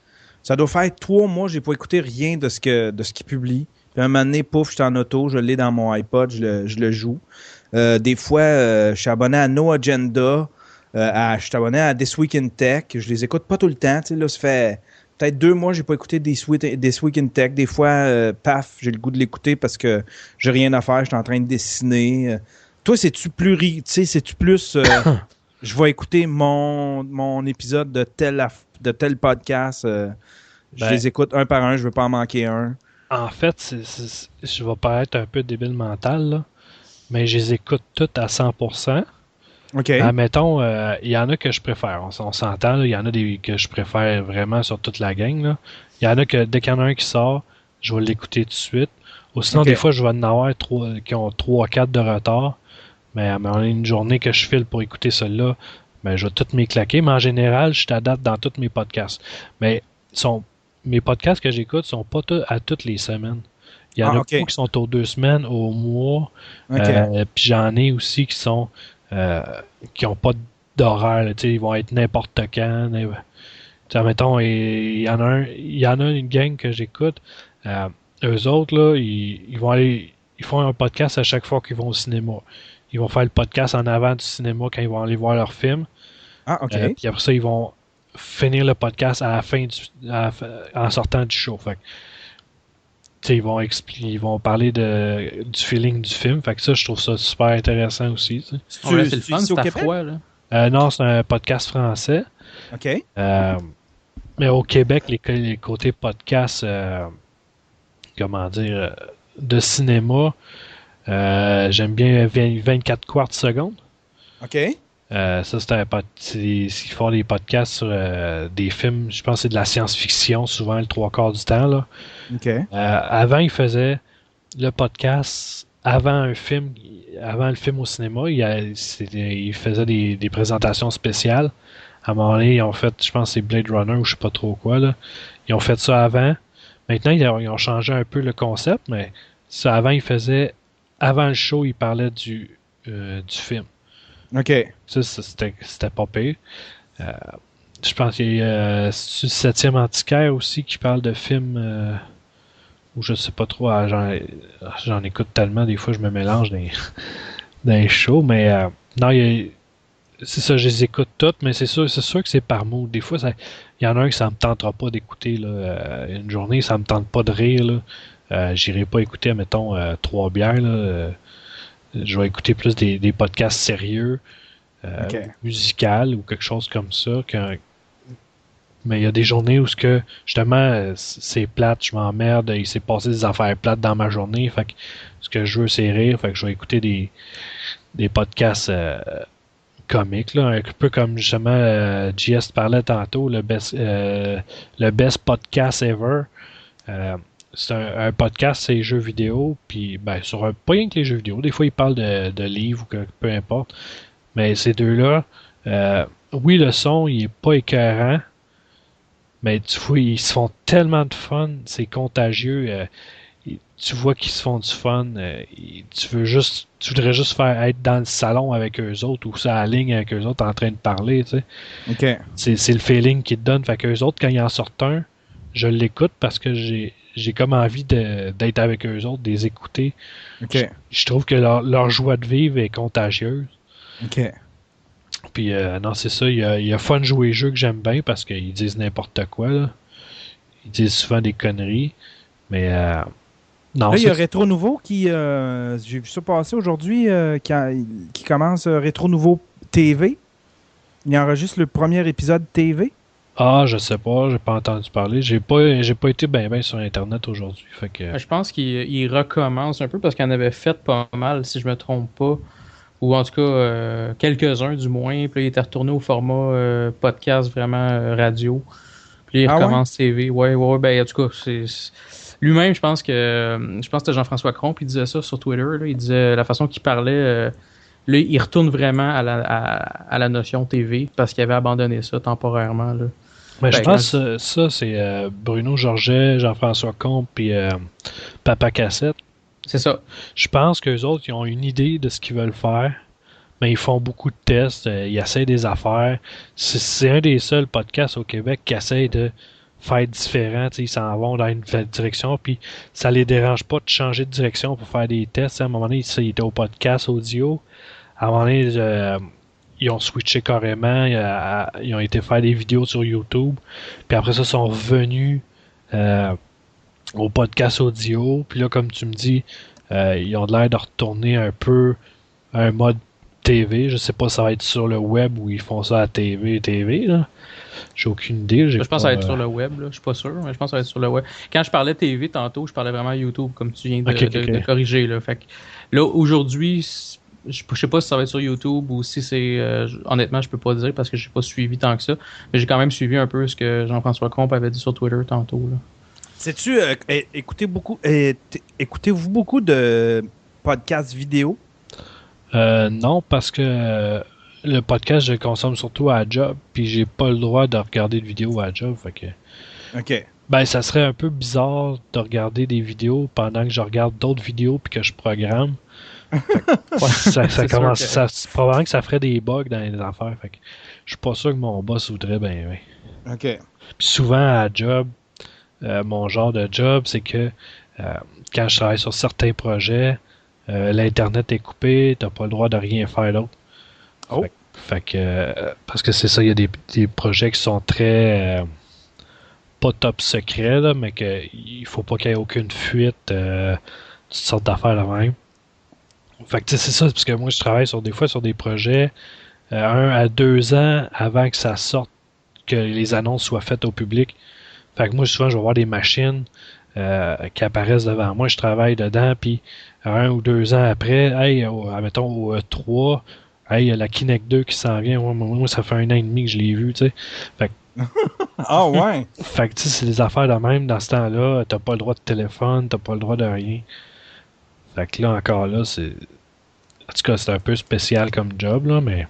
Ça doit faire 3 mois, j'ai pas écouté rien de ce qu'il publie. Puis un moment donné, pouf, je suis en auto, je l'ai dans mon iPod, je le joue. Des fois, je suis abonné à No Agenda, je suis abonné à This Week in Tech. Je les écoute pas tout le temps. Tu sais, là, ça fait peut-être 2 mois que j'ai pas écouté This Week in Tech. Des fois, paf, j'ai le goût de l'écouter parce que j'ai rien à faire, je suis en train de dessiner. Toi, c'est-tu plus je vais écouter mon épisode de tel podcast. Je les écoute un par un, je veux pas en manquer un. en fait, je vais paraître un peu débile mental, là, mais je les écoute toutes à 100%. OK. Admettons, il y en a que je préfère. On s'entend, là, il y en a des que je préfère vraiment sur toute la gang. Là. Il y en a que dès qu'il y en a un qui sort, je vais l'écouter tout de suite. Ou sinon, des fois, je vais en avoir qui ont 3-4 de retard. Mais à une journée que je file pour écouter celle-là, ben, je vais toutes m'éclaquer. Mais en général, je t'adapte dans tous mes podcasts. Mais mes podcasts que j'écoute sont pas à toutes les semaines. Il y en a beaucoup qui sont aux 2 semaines, au mois. Puis j'en ai aussi qui sont qui n'ont pas d'horaire. Là, ils vont être n'importe quand. Mettons, il y en a une gang que j'écoute. Eux autres, là, ils font un podcast à chaque fois qu'ils vont au cinéma. Ils vont faire le podcast en avant du cinéma quand ils vont aller voir leur film. Ah, OK. Puis après ça, ils vont finir le podcast à la fin en sortant du show. Fait que, ils vont parler du feeling du film. Fait que ça, je trouve ça super intéressant aussi. C'est le fun, c'est à froid, là. Non, c'est un podcast français. OK. Mais au Québec, les côtés podcast, comment dire, de cinéma, j'aime bien 24 quarts de seconde. OK. Ça, ils font des podcasts sur des films, je pense que c'est de la science-fiction, souvent le 3 quarts du temps. Là. OK. Avant, ils faisaient le podcast avant le film au cinéma. Ils faisaient des présentations spéciales. À un moment donné, ils ont fait, je pense que c'est Blade Runner ou je sais pas trop quoi. Là. Ils ont fait ça avant. Maintenant, ils ont changé un peu le concept, mais ça avant, ils faisaient, avant le show, ils parlaient du film. OK. Ça, c'était pas pire. Je pense qu'il y a c'est le 7e antiquaire aussi qui parle de films ou je sais pas trop. J'en écoute tellement, des fois je me mélange dans les shows, mais non, c'est ça, je les écoute toutes, mais c'est sûr que c'est par mood. Des fois, il y en a un que ça me tentera pas d'écouter là, une journée, ça me tente pas de rire. Là. J'irai pas écouter, mettons, 3 bières. Là, je vais écouter plus des podcasts sérieux, musical ou quelque chose comme ça. Mais il y a des journées où justement c'est plate, je m'emmerde, il s'est passé des affaires plates dans ma journée. Fait que ce que je veux, c'est rire. Fait que je vais écouter des podcasts comiques, là, un peu comme justement JS parlait tantôt, le best podcast ever. C'est un podcast, c'est jeux vidéo, puis ben pas rien que les jeux vidéo. Des fois, ils parlent de livres ou peu importe. Mais ces deux-là, oui, le son, il est pas écœurant, mais tu vois, ils se font tellement de fun, c'est contagieux. Tu vois qu'ils se font du fun. Tu voudrais juste être dans le salon avec eux autres ou ça à la ligne avec eux autres en train de parler, tu sais. OK. C'est le feeling qu'ils te donnent. Fait qu'eux autres, quand ils en sortent un, je l'écoute parce que j'ai comme envie d'être avec eux autres, de les écouter. OK. Je trouve que leur joie de vivre est contagieuse. OK. Puis non, c'est ça, il y a Fun Jouer Jeu que j'aime bien parce qu'ils disent n'importe quoi. Là. Ils disent souvent des conneries. Mais non, là, il y a Rétro Nouveau qui j'ai vu ça passer aujourd'hui qui commence Rétro Nouveau TV. Il enregistre le premier épisode TV. Ah, je sais pas, j'ai pas entendu parler. J'ai pas été bien sur Internet aujourd'hui. Fait que... Je pense qu'il recommence un peu parce qu'il en avait fait pas mal, si je me trompe pas. Ou en tout cas, quelques-uns du moins. Puis là, il était retourné au format podcast vraiment radio. Puis il Ah recommence TV. Ouais, ben en tout cas, lui-même, je pense que c'était Jean-François Cromp, il disait ça sur Twitter. Là, il disait la façon qu'il parlait. Là, il retourne vraiment à la notion TV parce qu'il avait abandonné ça temporairement. Là. Mais je Ben, pense que ça, c'est Bruno Georget, Jean-François Comte, puis Papa Cassette. c'est ça. Je pense qu'eux autres, ils ont une idée de ce qu'ils veulent faire, mais ils font beaucoup de tests, ils essayent des affaires. C'est un des seuls podcasts au Québec qui essaie de faire différent. Ils s'en vont dans une direction, puis ça les dérange pas de changer de direction pour faire des tests. À un moment donné, ils étaient au podcast audio. À un moment donné, ils ont switché carrément. Ils ont été faire des vidéos sur YouTube. Puis après ça, ils sont revenus au podcast audio. Puis là, comme tu me dis, ils ont l'air de retourner un peu à un mode TV. Je sais pas si ça va être sur le web ou ils font ça à TV, là. J'ai aucune idée. Je pense que ça va être sur le web, là. Je suis pas sûr, mais je pense que ça va être sur le web. Quand je parlais TV tantôt, je parlais vraiment YouTube, comme tu viens de corriger. Là. Fait que, là, aujourd'hui, je sais pas si ça va être sur YouTube ou si c'est... honnêtement, je peux pas dire parce que j'ai pas suivi tant que ça. Mais j'ai quand même suivi un peu ce que Jean-François Comp avait dit sur Twitter tantôt. Là. Sais-tu, écoutez-vous beaucoup de podcasts vidéo? Non, parce que le podcast, je le consomme surtout à la job, puis j'ai pas le droit de regarder de vidéos à la job. Fait que... OK. Ben, ça serait un peu bizarre de regarder des vidéos pendant que je regarde d'autres vidéos puis que je programme. Ça commence, probablement que ça ferait des bugs dans les affaires. Fait que je suis pas sûr que mon boss voudrait ben. OK. Puis souvent à la job, mon genre de job, c'est que quand je travaille sur certains projets, l'internet est coupé, t'as pas le droit de rien faire d'autre. Oh. Fait que parce que c'est ça, il y a des projets qui sont très pas top secret, là, mais qu'il faut pas qu'il y ait aucune fuite, toutes sortes d'affaires là même. Fait que c'est ça, parce que moi je travaille des fois sur des projets 1 à 2 ans avant que ça sorte, que les annonces soient faites au public. Fait que moi souvent je vais voir des machines qui apparaissent devant moi, je travaille dedans, puis 1 ou 2 ans après, hey, mettons au E3, hey, il y a la Kinect 2 qui s'en vient, moi ça fait 1 an et demi que je l'ai vu, tu sais. Fait que Ah ouais. fait que tu sais, c'est des affaires de même dans ce temps-là. T'as pas le droit de téléphone, t'as pas le droit de rien. Fait que là, encore là, c'est. En tout cas, c'est un peu spécial comme job, là, mais.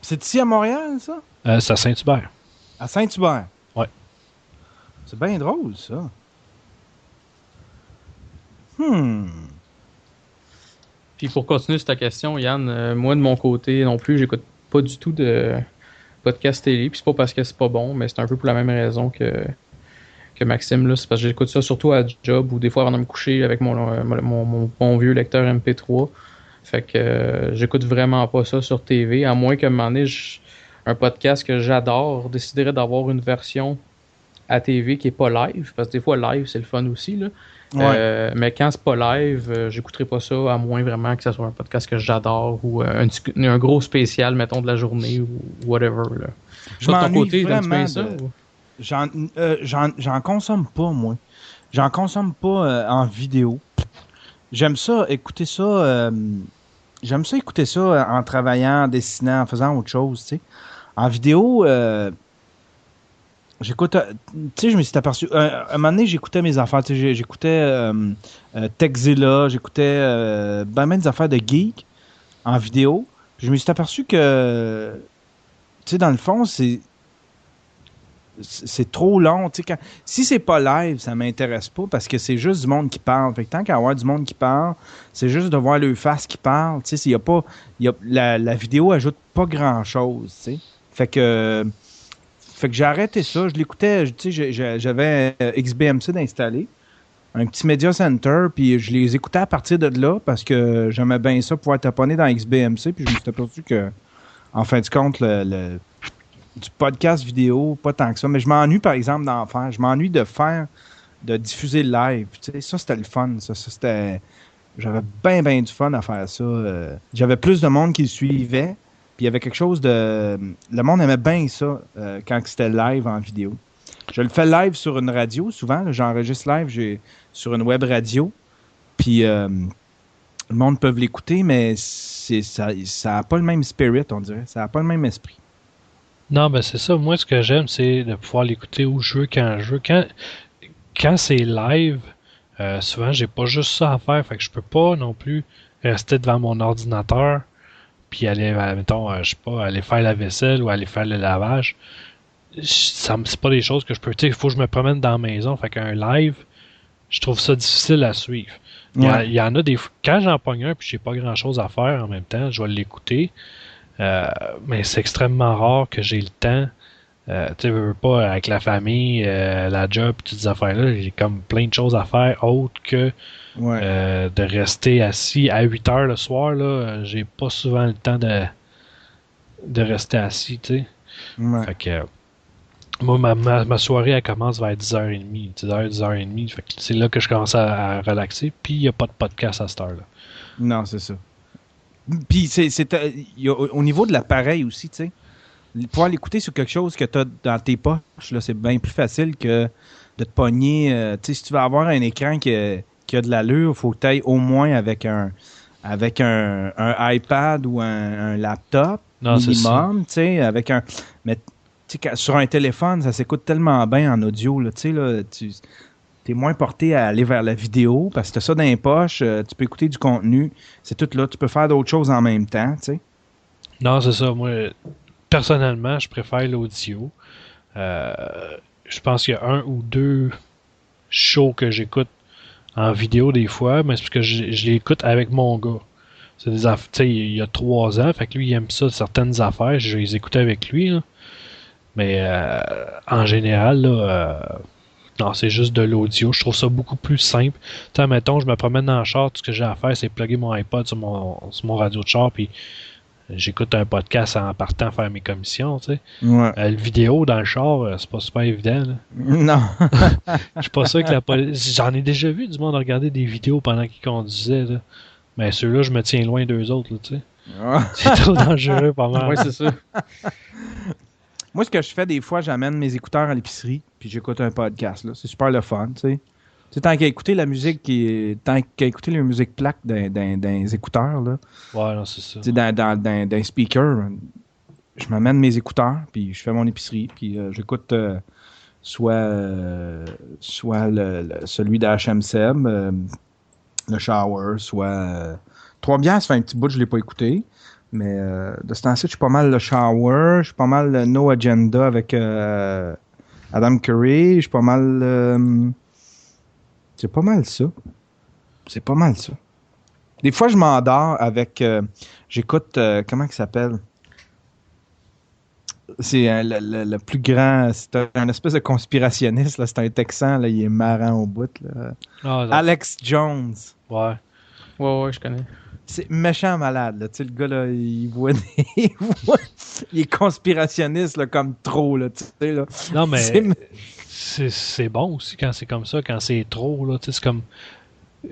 C'est ici à Montréal, ça? C'est à Saint-Hubert. À Saint-Hubert? Ouais. C'est bien drôle, ça. Puis pour continuer sur ta question, Yann, moi de mon côté non plus, j'écoute pas du tout de podcast télé. Puis c'est pas parce que c'est pas bon, mais c'est un peu pour la même raison que Maxime. Là. C'est parce que j'écoute ça surtout à job ou des fois avant de me coucher avec mon vieux lecteur MP3. Fait que j'écoute vraiment pas ça sur TV, à moins qu'à un moment donné, un podcast que j'adore déciderait d'avoir une version à TV qui est pas live. Parce que des fois, live, c'est le fun aussi, là. Ouais. Mais quand c'est pas live, j'écouterai pas ça, à moins vraiment que ce soit un podcast que j'adore ou un gros spécial, mettons, de la journée ou whatever. Là. Je m'ennuie côté, vraiment ça, J'en consomme pas, moi. J'en consomme pas en vidéo. J'aime ça, écouter ça... j'aime ça écouter ça en travaillant, en dessinant, en faisant autre chose, tu sais. En vidéo... j'écoute, tu sais, je me suis aperçu. Un moment donné, j'écoutais mes affaires. Tu sais, j'écoutais Techzilla, j'écoutais ben des affaires de geek en vidéo. Puis je me suis aperçu que, tu sais, dans le fond, c'est trop long. Tu sais, si c'est pas live, ça m'intéresse pas parce que c'est juste du monde qui parle. Fait que tant qu'à avoir du monde qui parle, c'est juste de voir le face qui parle. Tu sais, la vidéo ajoute pas grand-chose. Tu sais, fait que j'ai arrêté ça. Je l'écoutais, tu sais, j'avais XBMC d'installer, un petit Media Center, puis je les écoutais à partir de là parce que j'aimais bien ça, pouvoir taponner dans XBMC, puis je me suis aperçu que, en fin de compte, du podcast vidéo, pas tant que ça. Mais je m'ennuie, par exemple, d'en faire. Je m'ennuie de diffuser le live. Tu sais, ça, c'était le fun. Ça c'était... J'avais bien du fun à faire ça. J'avais plus de monde qui le suivait. Puis il y avait quelque chose de... Le monde aimait bien ça quand c'était live en vidéo. Je le fais live sur une radio, souvent. Là, j'enregistre live sur une web radio. Puis le monde peut l'écouter, mais ça n'a pas le même spirit, on dirait. Ça n'a pas le même esprit. Non, ben c'est ça. Moi, ce que j'aime, c'est de pouvoir l'écouter où je veux, quand je veux. Quand c'est live, souvent, j'ai pas juste ça à faire. Fait que je peux pas non plus rester devant mon ordinateur puis aller, mettons, je sais pas, aller faire la vaisselle ou aller faire le lavage. C'est pas des choses que je peux. Tu sais, il faut que je me promène dans la maison. Fait qu'un live, je trouve ça difficile à suivre. Ouais. Il y en a des. Quand j'en pogne un puis j'ai pas grand chose à faire en même temps, je vais l'écouter. Mais c'est extrêmement rare que j'ai le temps. Tu sais, veux pas, avec la famille, la job, toutes ces affaires-là, j'ai comme plein de choses à faire autres que Ouais. de rester assis à 8 heures le soir. Là, j'ai pas souvent le temps de rester assis, tu sais. Ouais. Fait que moi, ma soirée, elle commence vers 10h30, 10h, 10h30. Fait que c'est là que je commence à relaxer. Puis il n'y a pas de podcast à cette heure-là. Non, c'est ça. Puis au niveau de l'appareil aussi, tu sais, pouvoir l'écouter sur quelque chose que tu as dans tes poches, là, c'est bien plus facile que de te pogner. Tu sais, si tu veux avoir un écran qui a de l'allure, il faut que tu ailles au moins avec un iPad ou un laptop Non, c'est ça. minimum, tu sais, avec un. Mais tu sais, sur un téléphone, ça s'écoute tellement bien en audio, là, tu sais, là, tu es moins porté à aller vers la vidéo parce que tu as ça dans les poches, tu peux écouter du contenu, c'est tout là, tu peux faire d'autres choses en même temps, tu sais. Non, c'est ça. Moi, personnellement, je préfère l'audio. Euh, je pense qu'il y a un ou deux shows que j'écoute en vidéo des fois, mais c'est parce que je l'écoute avec mon gars. C'est des affaires, tu sais, il y a 3 ans, fait que lui, il aime ça, certaines affaires, je vais les écouter avec lui, là. Mais en général, là, non, c'est juste de l'audio. Je trouve ça beaucoup plus simple. Tu sais, mettons, je me promène dans le char, tout ce que j'ai à faire, c'est plugger mon iPod sur mon radio de char, puis j'écoute un podcast en partant faire mes commissions, tu sais. Ouais. Le vidéo dans le char, c'est pas super évident, là. Non. Je suis pas sûr que la police. J'en ai déjà vu du monde regarder des vidéos pendant qu'ils conduisaient, là. Mais ceux-là, je me tiens loin d'eux autres, là, tu sais. C'est trop dangereux, pas mal. Ouais, c'est ça. Moi, ce que je fais des fois, j'amène mes écouteurs à l'épicerie, puis j'écoute un podcast, là. C'est super le fun, tu sais. Tu sais, tant qu'à écouter la musique tant qu'à écouter la musique plaque dans les écouteurs, là. Ouais, non, c'est ça. Tu sais, dans un speaker, je m'amène mes écouteurs, puis je fais mon épicerie, puis j'écoute soit celui d'HM le Shower, soit Trois-Bières, ça fait un petit bout que je l'ai pas écouté, mais de ce temps-ci, je suis pas mal le Shower, je suis pas mal le No Agenda avec Adam Curry, je suis pas mal... c'est pas mal ça. C'est pas mal ça. Des fois, je m'endors avec... j'écoute... comment il s'appelle? C'est le plus grand... C'est un espèce de conspirationniste. Là. C'est un Texan. Là, il est marrant au bout. Là. Ah, Alex Jones. ouais. Ouais, je connais. C'est méchant malade. Là. Tu sais, le gars, là, il voit il est conspirationniste là, comme trop. Là, tu sais, là. Non, mais c'est bon aussi quand c'est comme ça, quand c'est trop, là. Tu sais, c'est comme...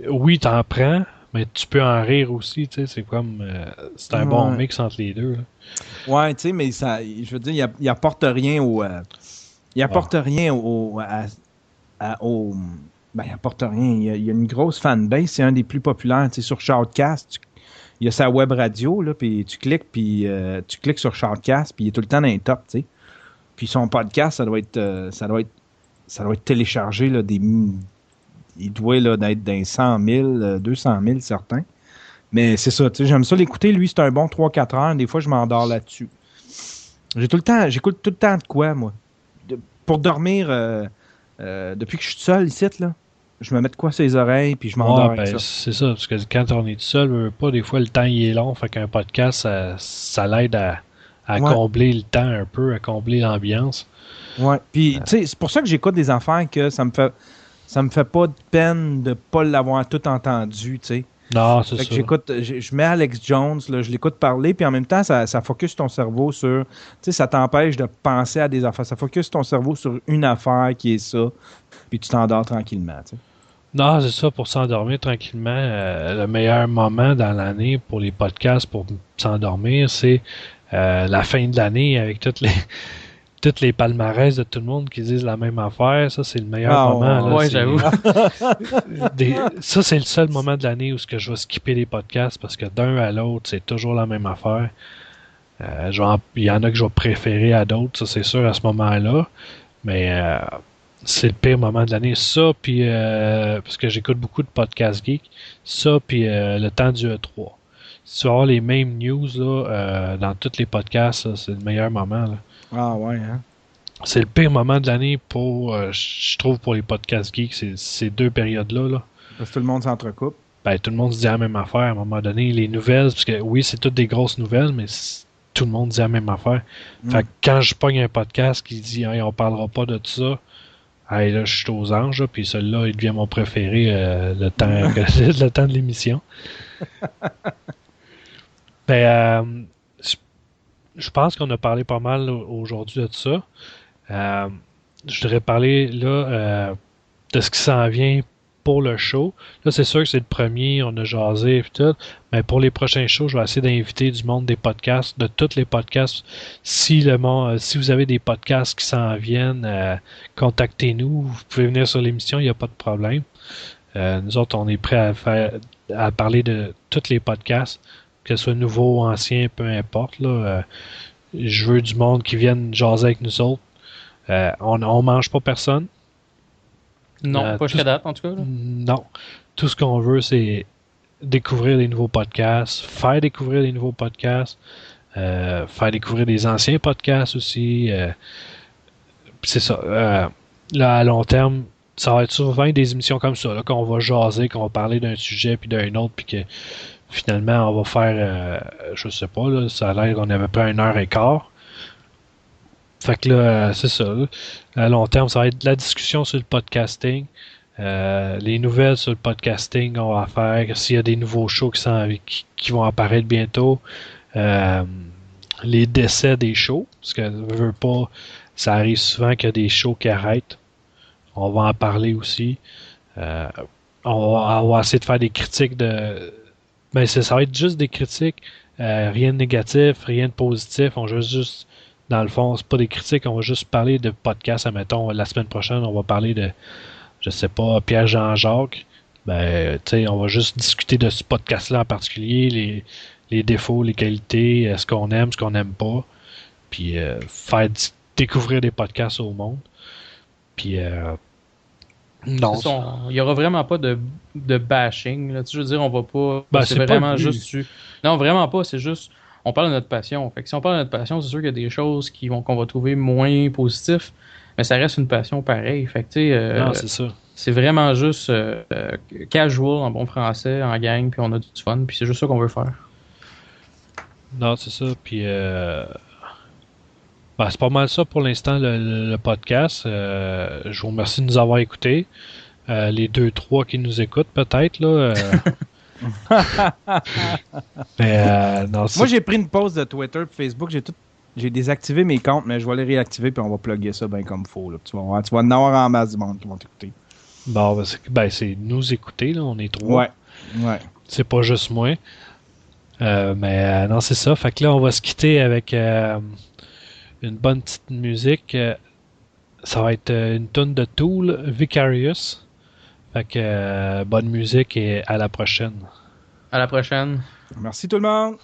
Oui, t'en prends, mais tu peux en rire aussi, tu sais. C'est comme... c'est un bon mix entre les deux, là. Ouais, tu sais, mais ça... Je veux dire, il apporte rien au... il apporte rien au... Ben, il apporte rien. Il y a une grosse fanbase. C'est un des plus populaires. Tu sais, sur Shoutcast, il y a sa web radio, là, puis tu cliques sur Shoutcast, puis il est tout le temps dans les tops, tu sais. Puis son podcast, ça doit être téléchargé, là, il doit là, d'être dans 100 000, 200 000 certains. Mais c'est ça, tu sais, j'aime ça l'écouter. Lui, c'est un bon 3-4 heures. Des fois, je m'endors là-dessus. J'écoute tout le temps de quoi, moi? Pour dormir, depuis que je suis seul ici, là, je me mets de quoi sur les oreilles, puis je m'endors avec ça. C'est ça, parce que quand on est tout seul, pas des fois le temps il est long, fait qu'un podcast, ça l'aide à combler le temps un peu, à combler l'ambiance. Ouais. Puis, tu sais, c'est pour ça que j'écoute des affaires que ça me fait pas de peine de pas l'avoir tout entendu, tu sais. Non, c'est ça. Je mets Alex Jones, là, je l'écoute parler, puis en même temps, ça focus ton cerveau sur... Tu sais, ça t'empêche de penser à des affaires. Ça focus ton cerveau sur une affaire qui est ça, puis tu t'endors tranquillement, tu sais. Non, c'est ça, pour s'endormir tranquillement. Le meilleur moment dans l'année pour les podcasts, pour s'endormir, c'est la fin de l'année avec toutes les palmarès de tout le monde qui disent la même affaire. Ça, c'est le meilleur moment. Là, ouais, j'avoue. Ça, c'est le seul moment de l'année où je vais skipper les podcasts parce que d'un à l'autre, c'est toujours la même affaire. Il y en a que je vais préférer à d'autres, ça c'est sûr à ce moment-là. Mais c'est le pire moment de l'année. Ça, puis parce que j'écoute beaucoup de podcasts geek, ça, puis le temps du E3. Si tu vas avoir les mêmes news là, dans tous les podcasts, là, c'est le meilleur moment. Là. Ah ouais, hein? C'est le pire moment de l'année je trouve, pour les podcasts geeks, ces deux périodes-là. Là. Parce que tout le monde s'entrecoupe. Ben, tout le monde se dit la même affaire à un moment donné. Les nouvelles, parce que oui, c'est toutes des grosses nouvelles, mais tout le monde dit la même affaire. Fait que quand je pogne un podcast qui dit hey, on parlera pas de tout ça, hey, là, je suis aux anges, là, puis celui-là, il devient mon préféré le temps de l'émission. Ben, je pense qu'on a parlé pas mal aujourd'hui de ça. Je voudrais parler là de ce qui s'en vient pour le show. Là, c'est sûr que c'est le premier, on a jasé et tout. Mais pour les prochains shows, je vais essayer d'inviter du monde des podcasts, de tous les podcasts. Si vous avez des podcasts qui s'en viennent, contactez-nous. Vous pouvez venir sur l'émission, il n'y a pas de problème. Nous autres, on est prêts à parler de tous les podcasts, que ce soit nouveau ou ancien, peu importe. Là, je veux du monde qui vienne jaser avec nous autres. On mange pas personne. Non, pas jusqu'à date, en tout cas. Là. Non. Tout ce qu'on veut, c'est découvrir des nouveaux podcasts, faire découvrir des nouveaux podcasts, faire découvrir des anciens podcasts aussi. C'est ça. Là, à long terme, ça va être souvent des émissions comme ça, là, qu'on va jaser, qu'on va parler d'un sujet puis d'un autre, puis que finalement, on va faire, je sais pas, là, ça a l'air qu'on avait pas 1h15. Fait que là, c'est ça. Là. À long terme, ça va être de la discussion sur le podcasting. Les nouvelles sur le podcasting, on va faire. S'il y a des nouveaux shows qui vont apparaître bientôt. Les décès des shows. Parce que veut pas, ça arrive souvent qu'il y a des shows qui arrêtent. On va en parler aussi. On va essayer de faire des critiques de. Ben, ça va être juste des critiques. Rien de négatif, rien de positif. On va juste dans le fond, c'est pas des critiques, on va juste parler de podcasts. Admettons, la semaine prochaine, on va parler de, je sais pas, Pierre-Jean-Jacques. Ben, tu sais, on va juste discuter de ce podcast-là en particulier, les défauts, les qualités, ce qu'on aime, ce qu'on n'aime pas. Puis faire découvrir des podcasts au monde. Puis non. Il y aura vraiment pas de bashing. Là. Je veux dire, on va pas. Ben, c'est vraiment juste. Non, vraiment pas. C'est juste. On parle de notre passion. Fait que si on parle de notre passion, c'est sûr qu'il y a des choses qu'on va trouver moins positives, mais ça reste une passion pareille. Fait que tu sais, non, c'est ça. C'est vraiment juste casual en bon français, en gang, puis on a du fun, puis c'est juste ça qu'on veut faire. Non, c'est ça. Puis ben, c'est pas mal ça pour l'instant le podcast. Je vous remercie de nous avoir écoutés. Les 2-3 qui nous écoutent peut-être là. Mais non, moi j'ai pris une pause de Twitter et Facebook, j'ai désactivé mes comptes, mais je vais les réactiver puis on va plugger ça bien comme il faut. Là. Tu vas en avoir en masse du monde qui vont t'écouter. Bon, c'est nous écouter, là, on est 3. Ouais. C'est pas juste moi. Mais non, c'est ça. Fait que là, on va se quitter avec une bonne petite musique. Ça va être une tune de Tool, Vicarious. Fait que bonne musique et à la prochaine. À la prochaine. Merci tout le monde.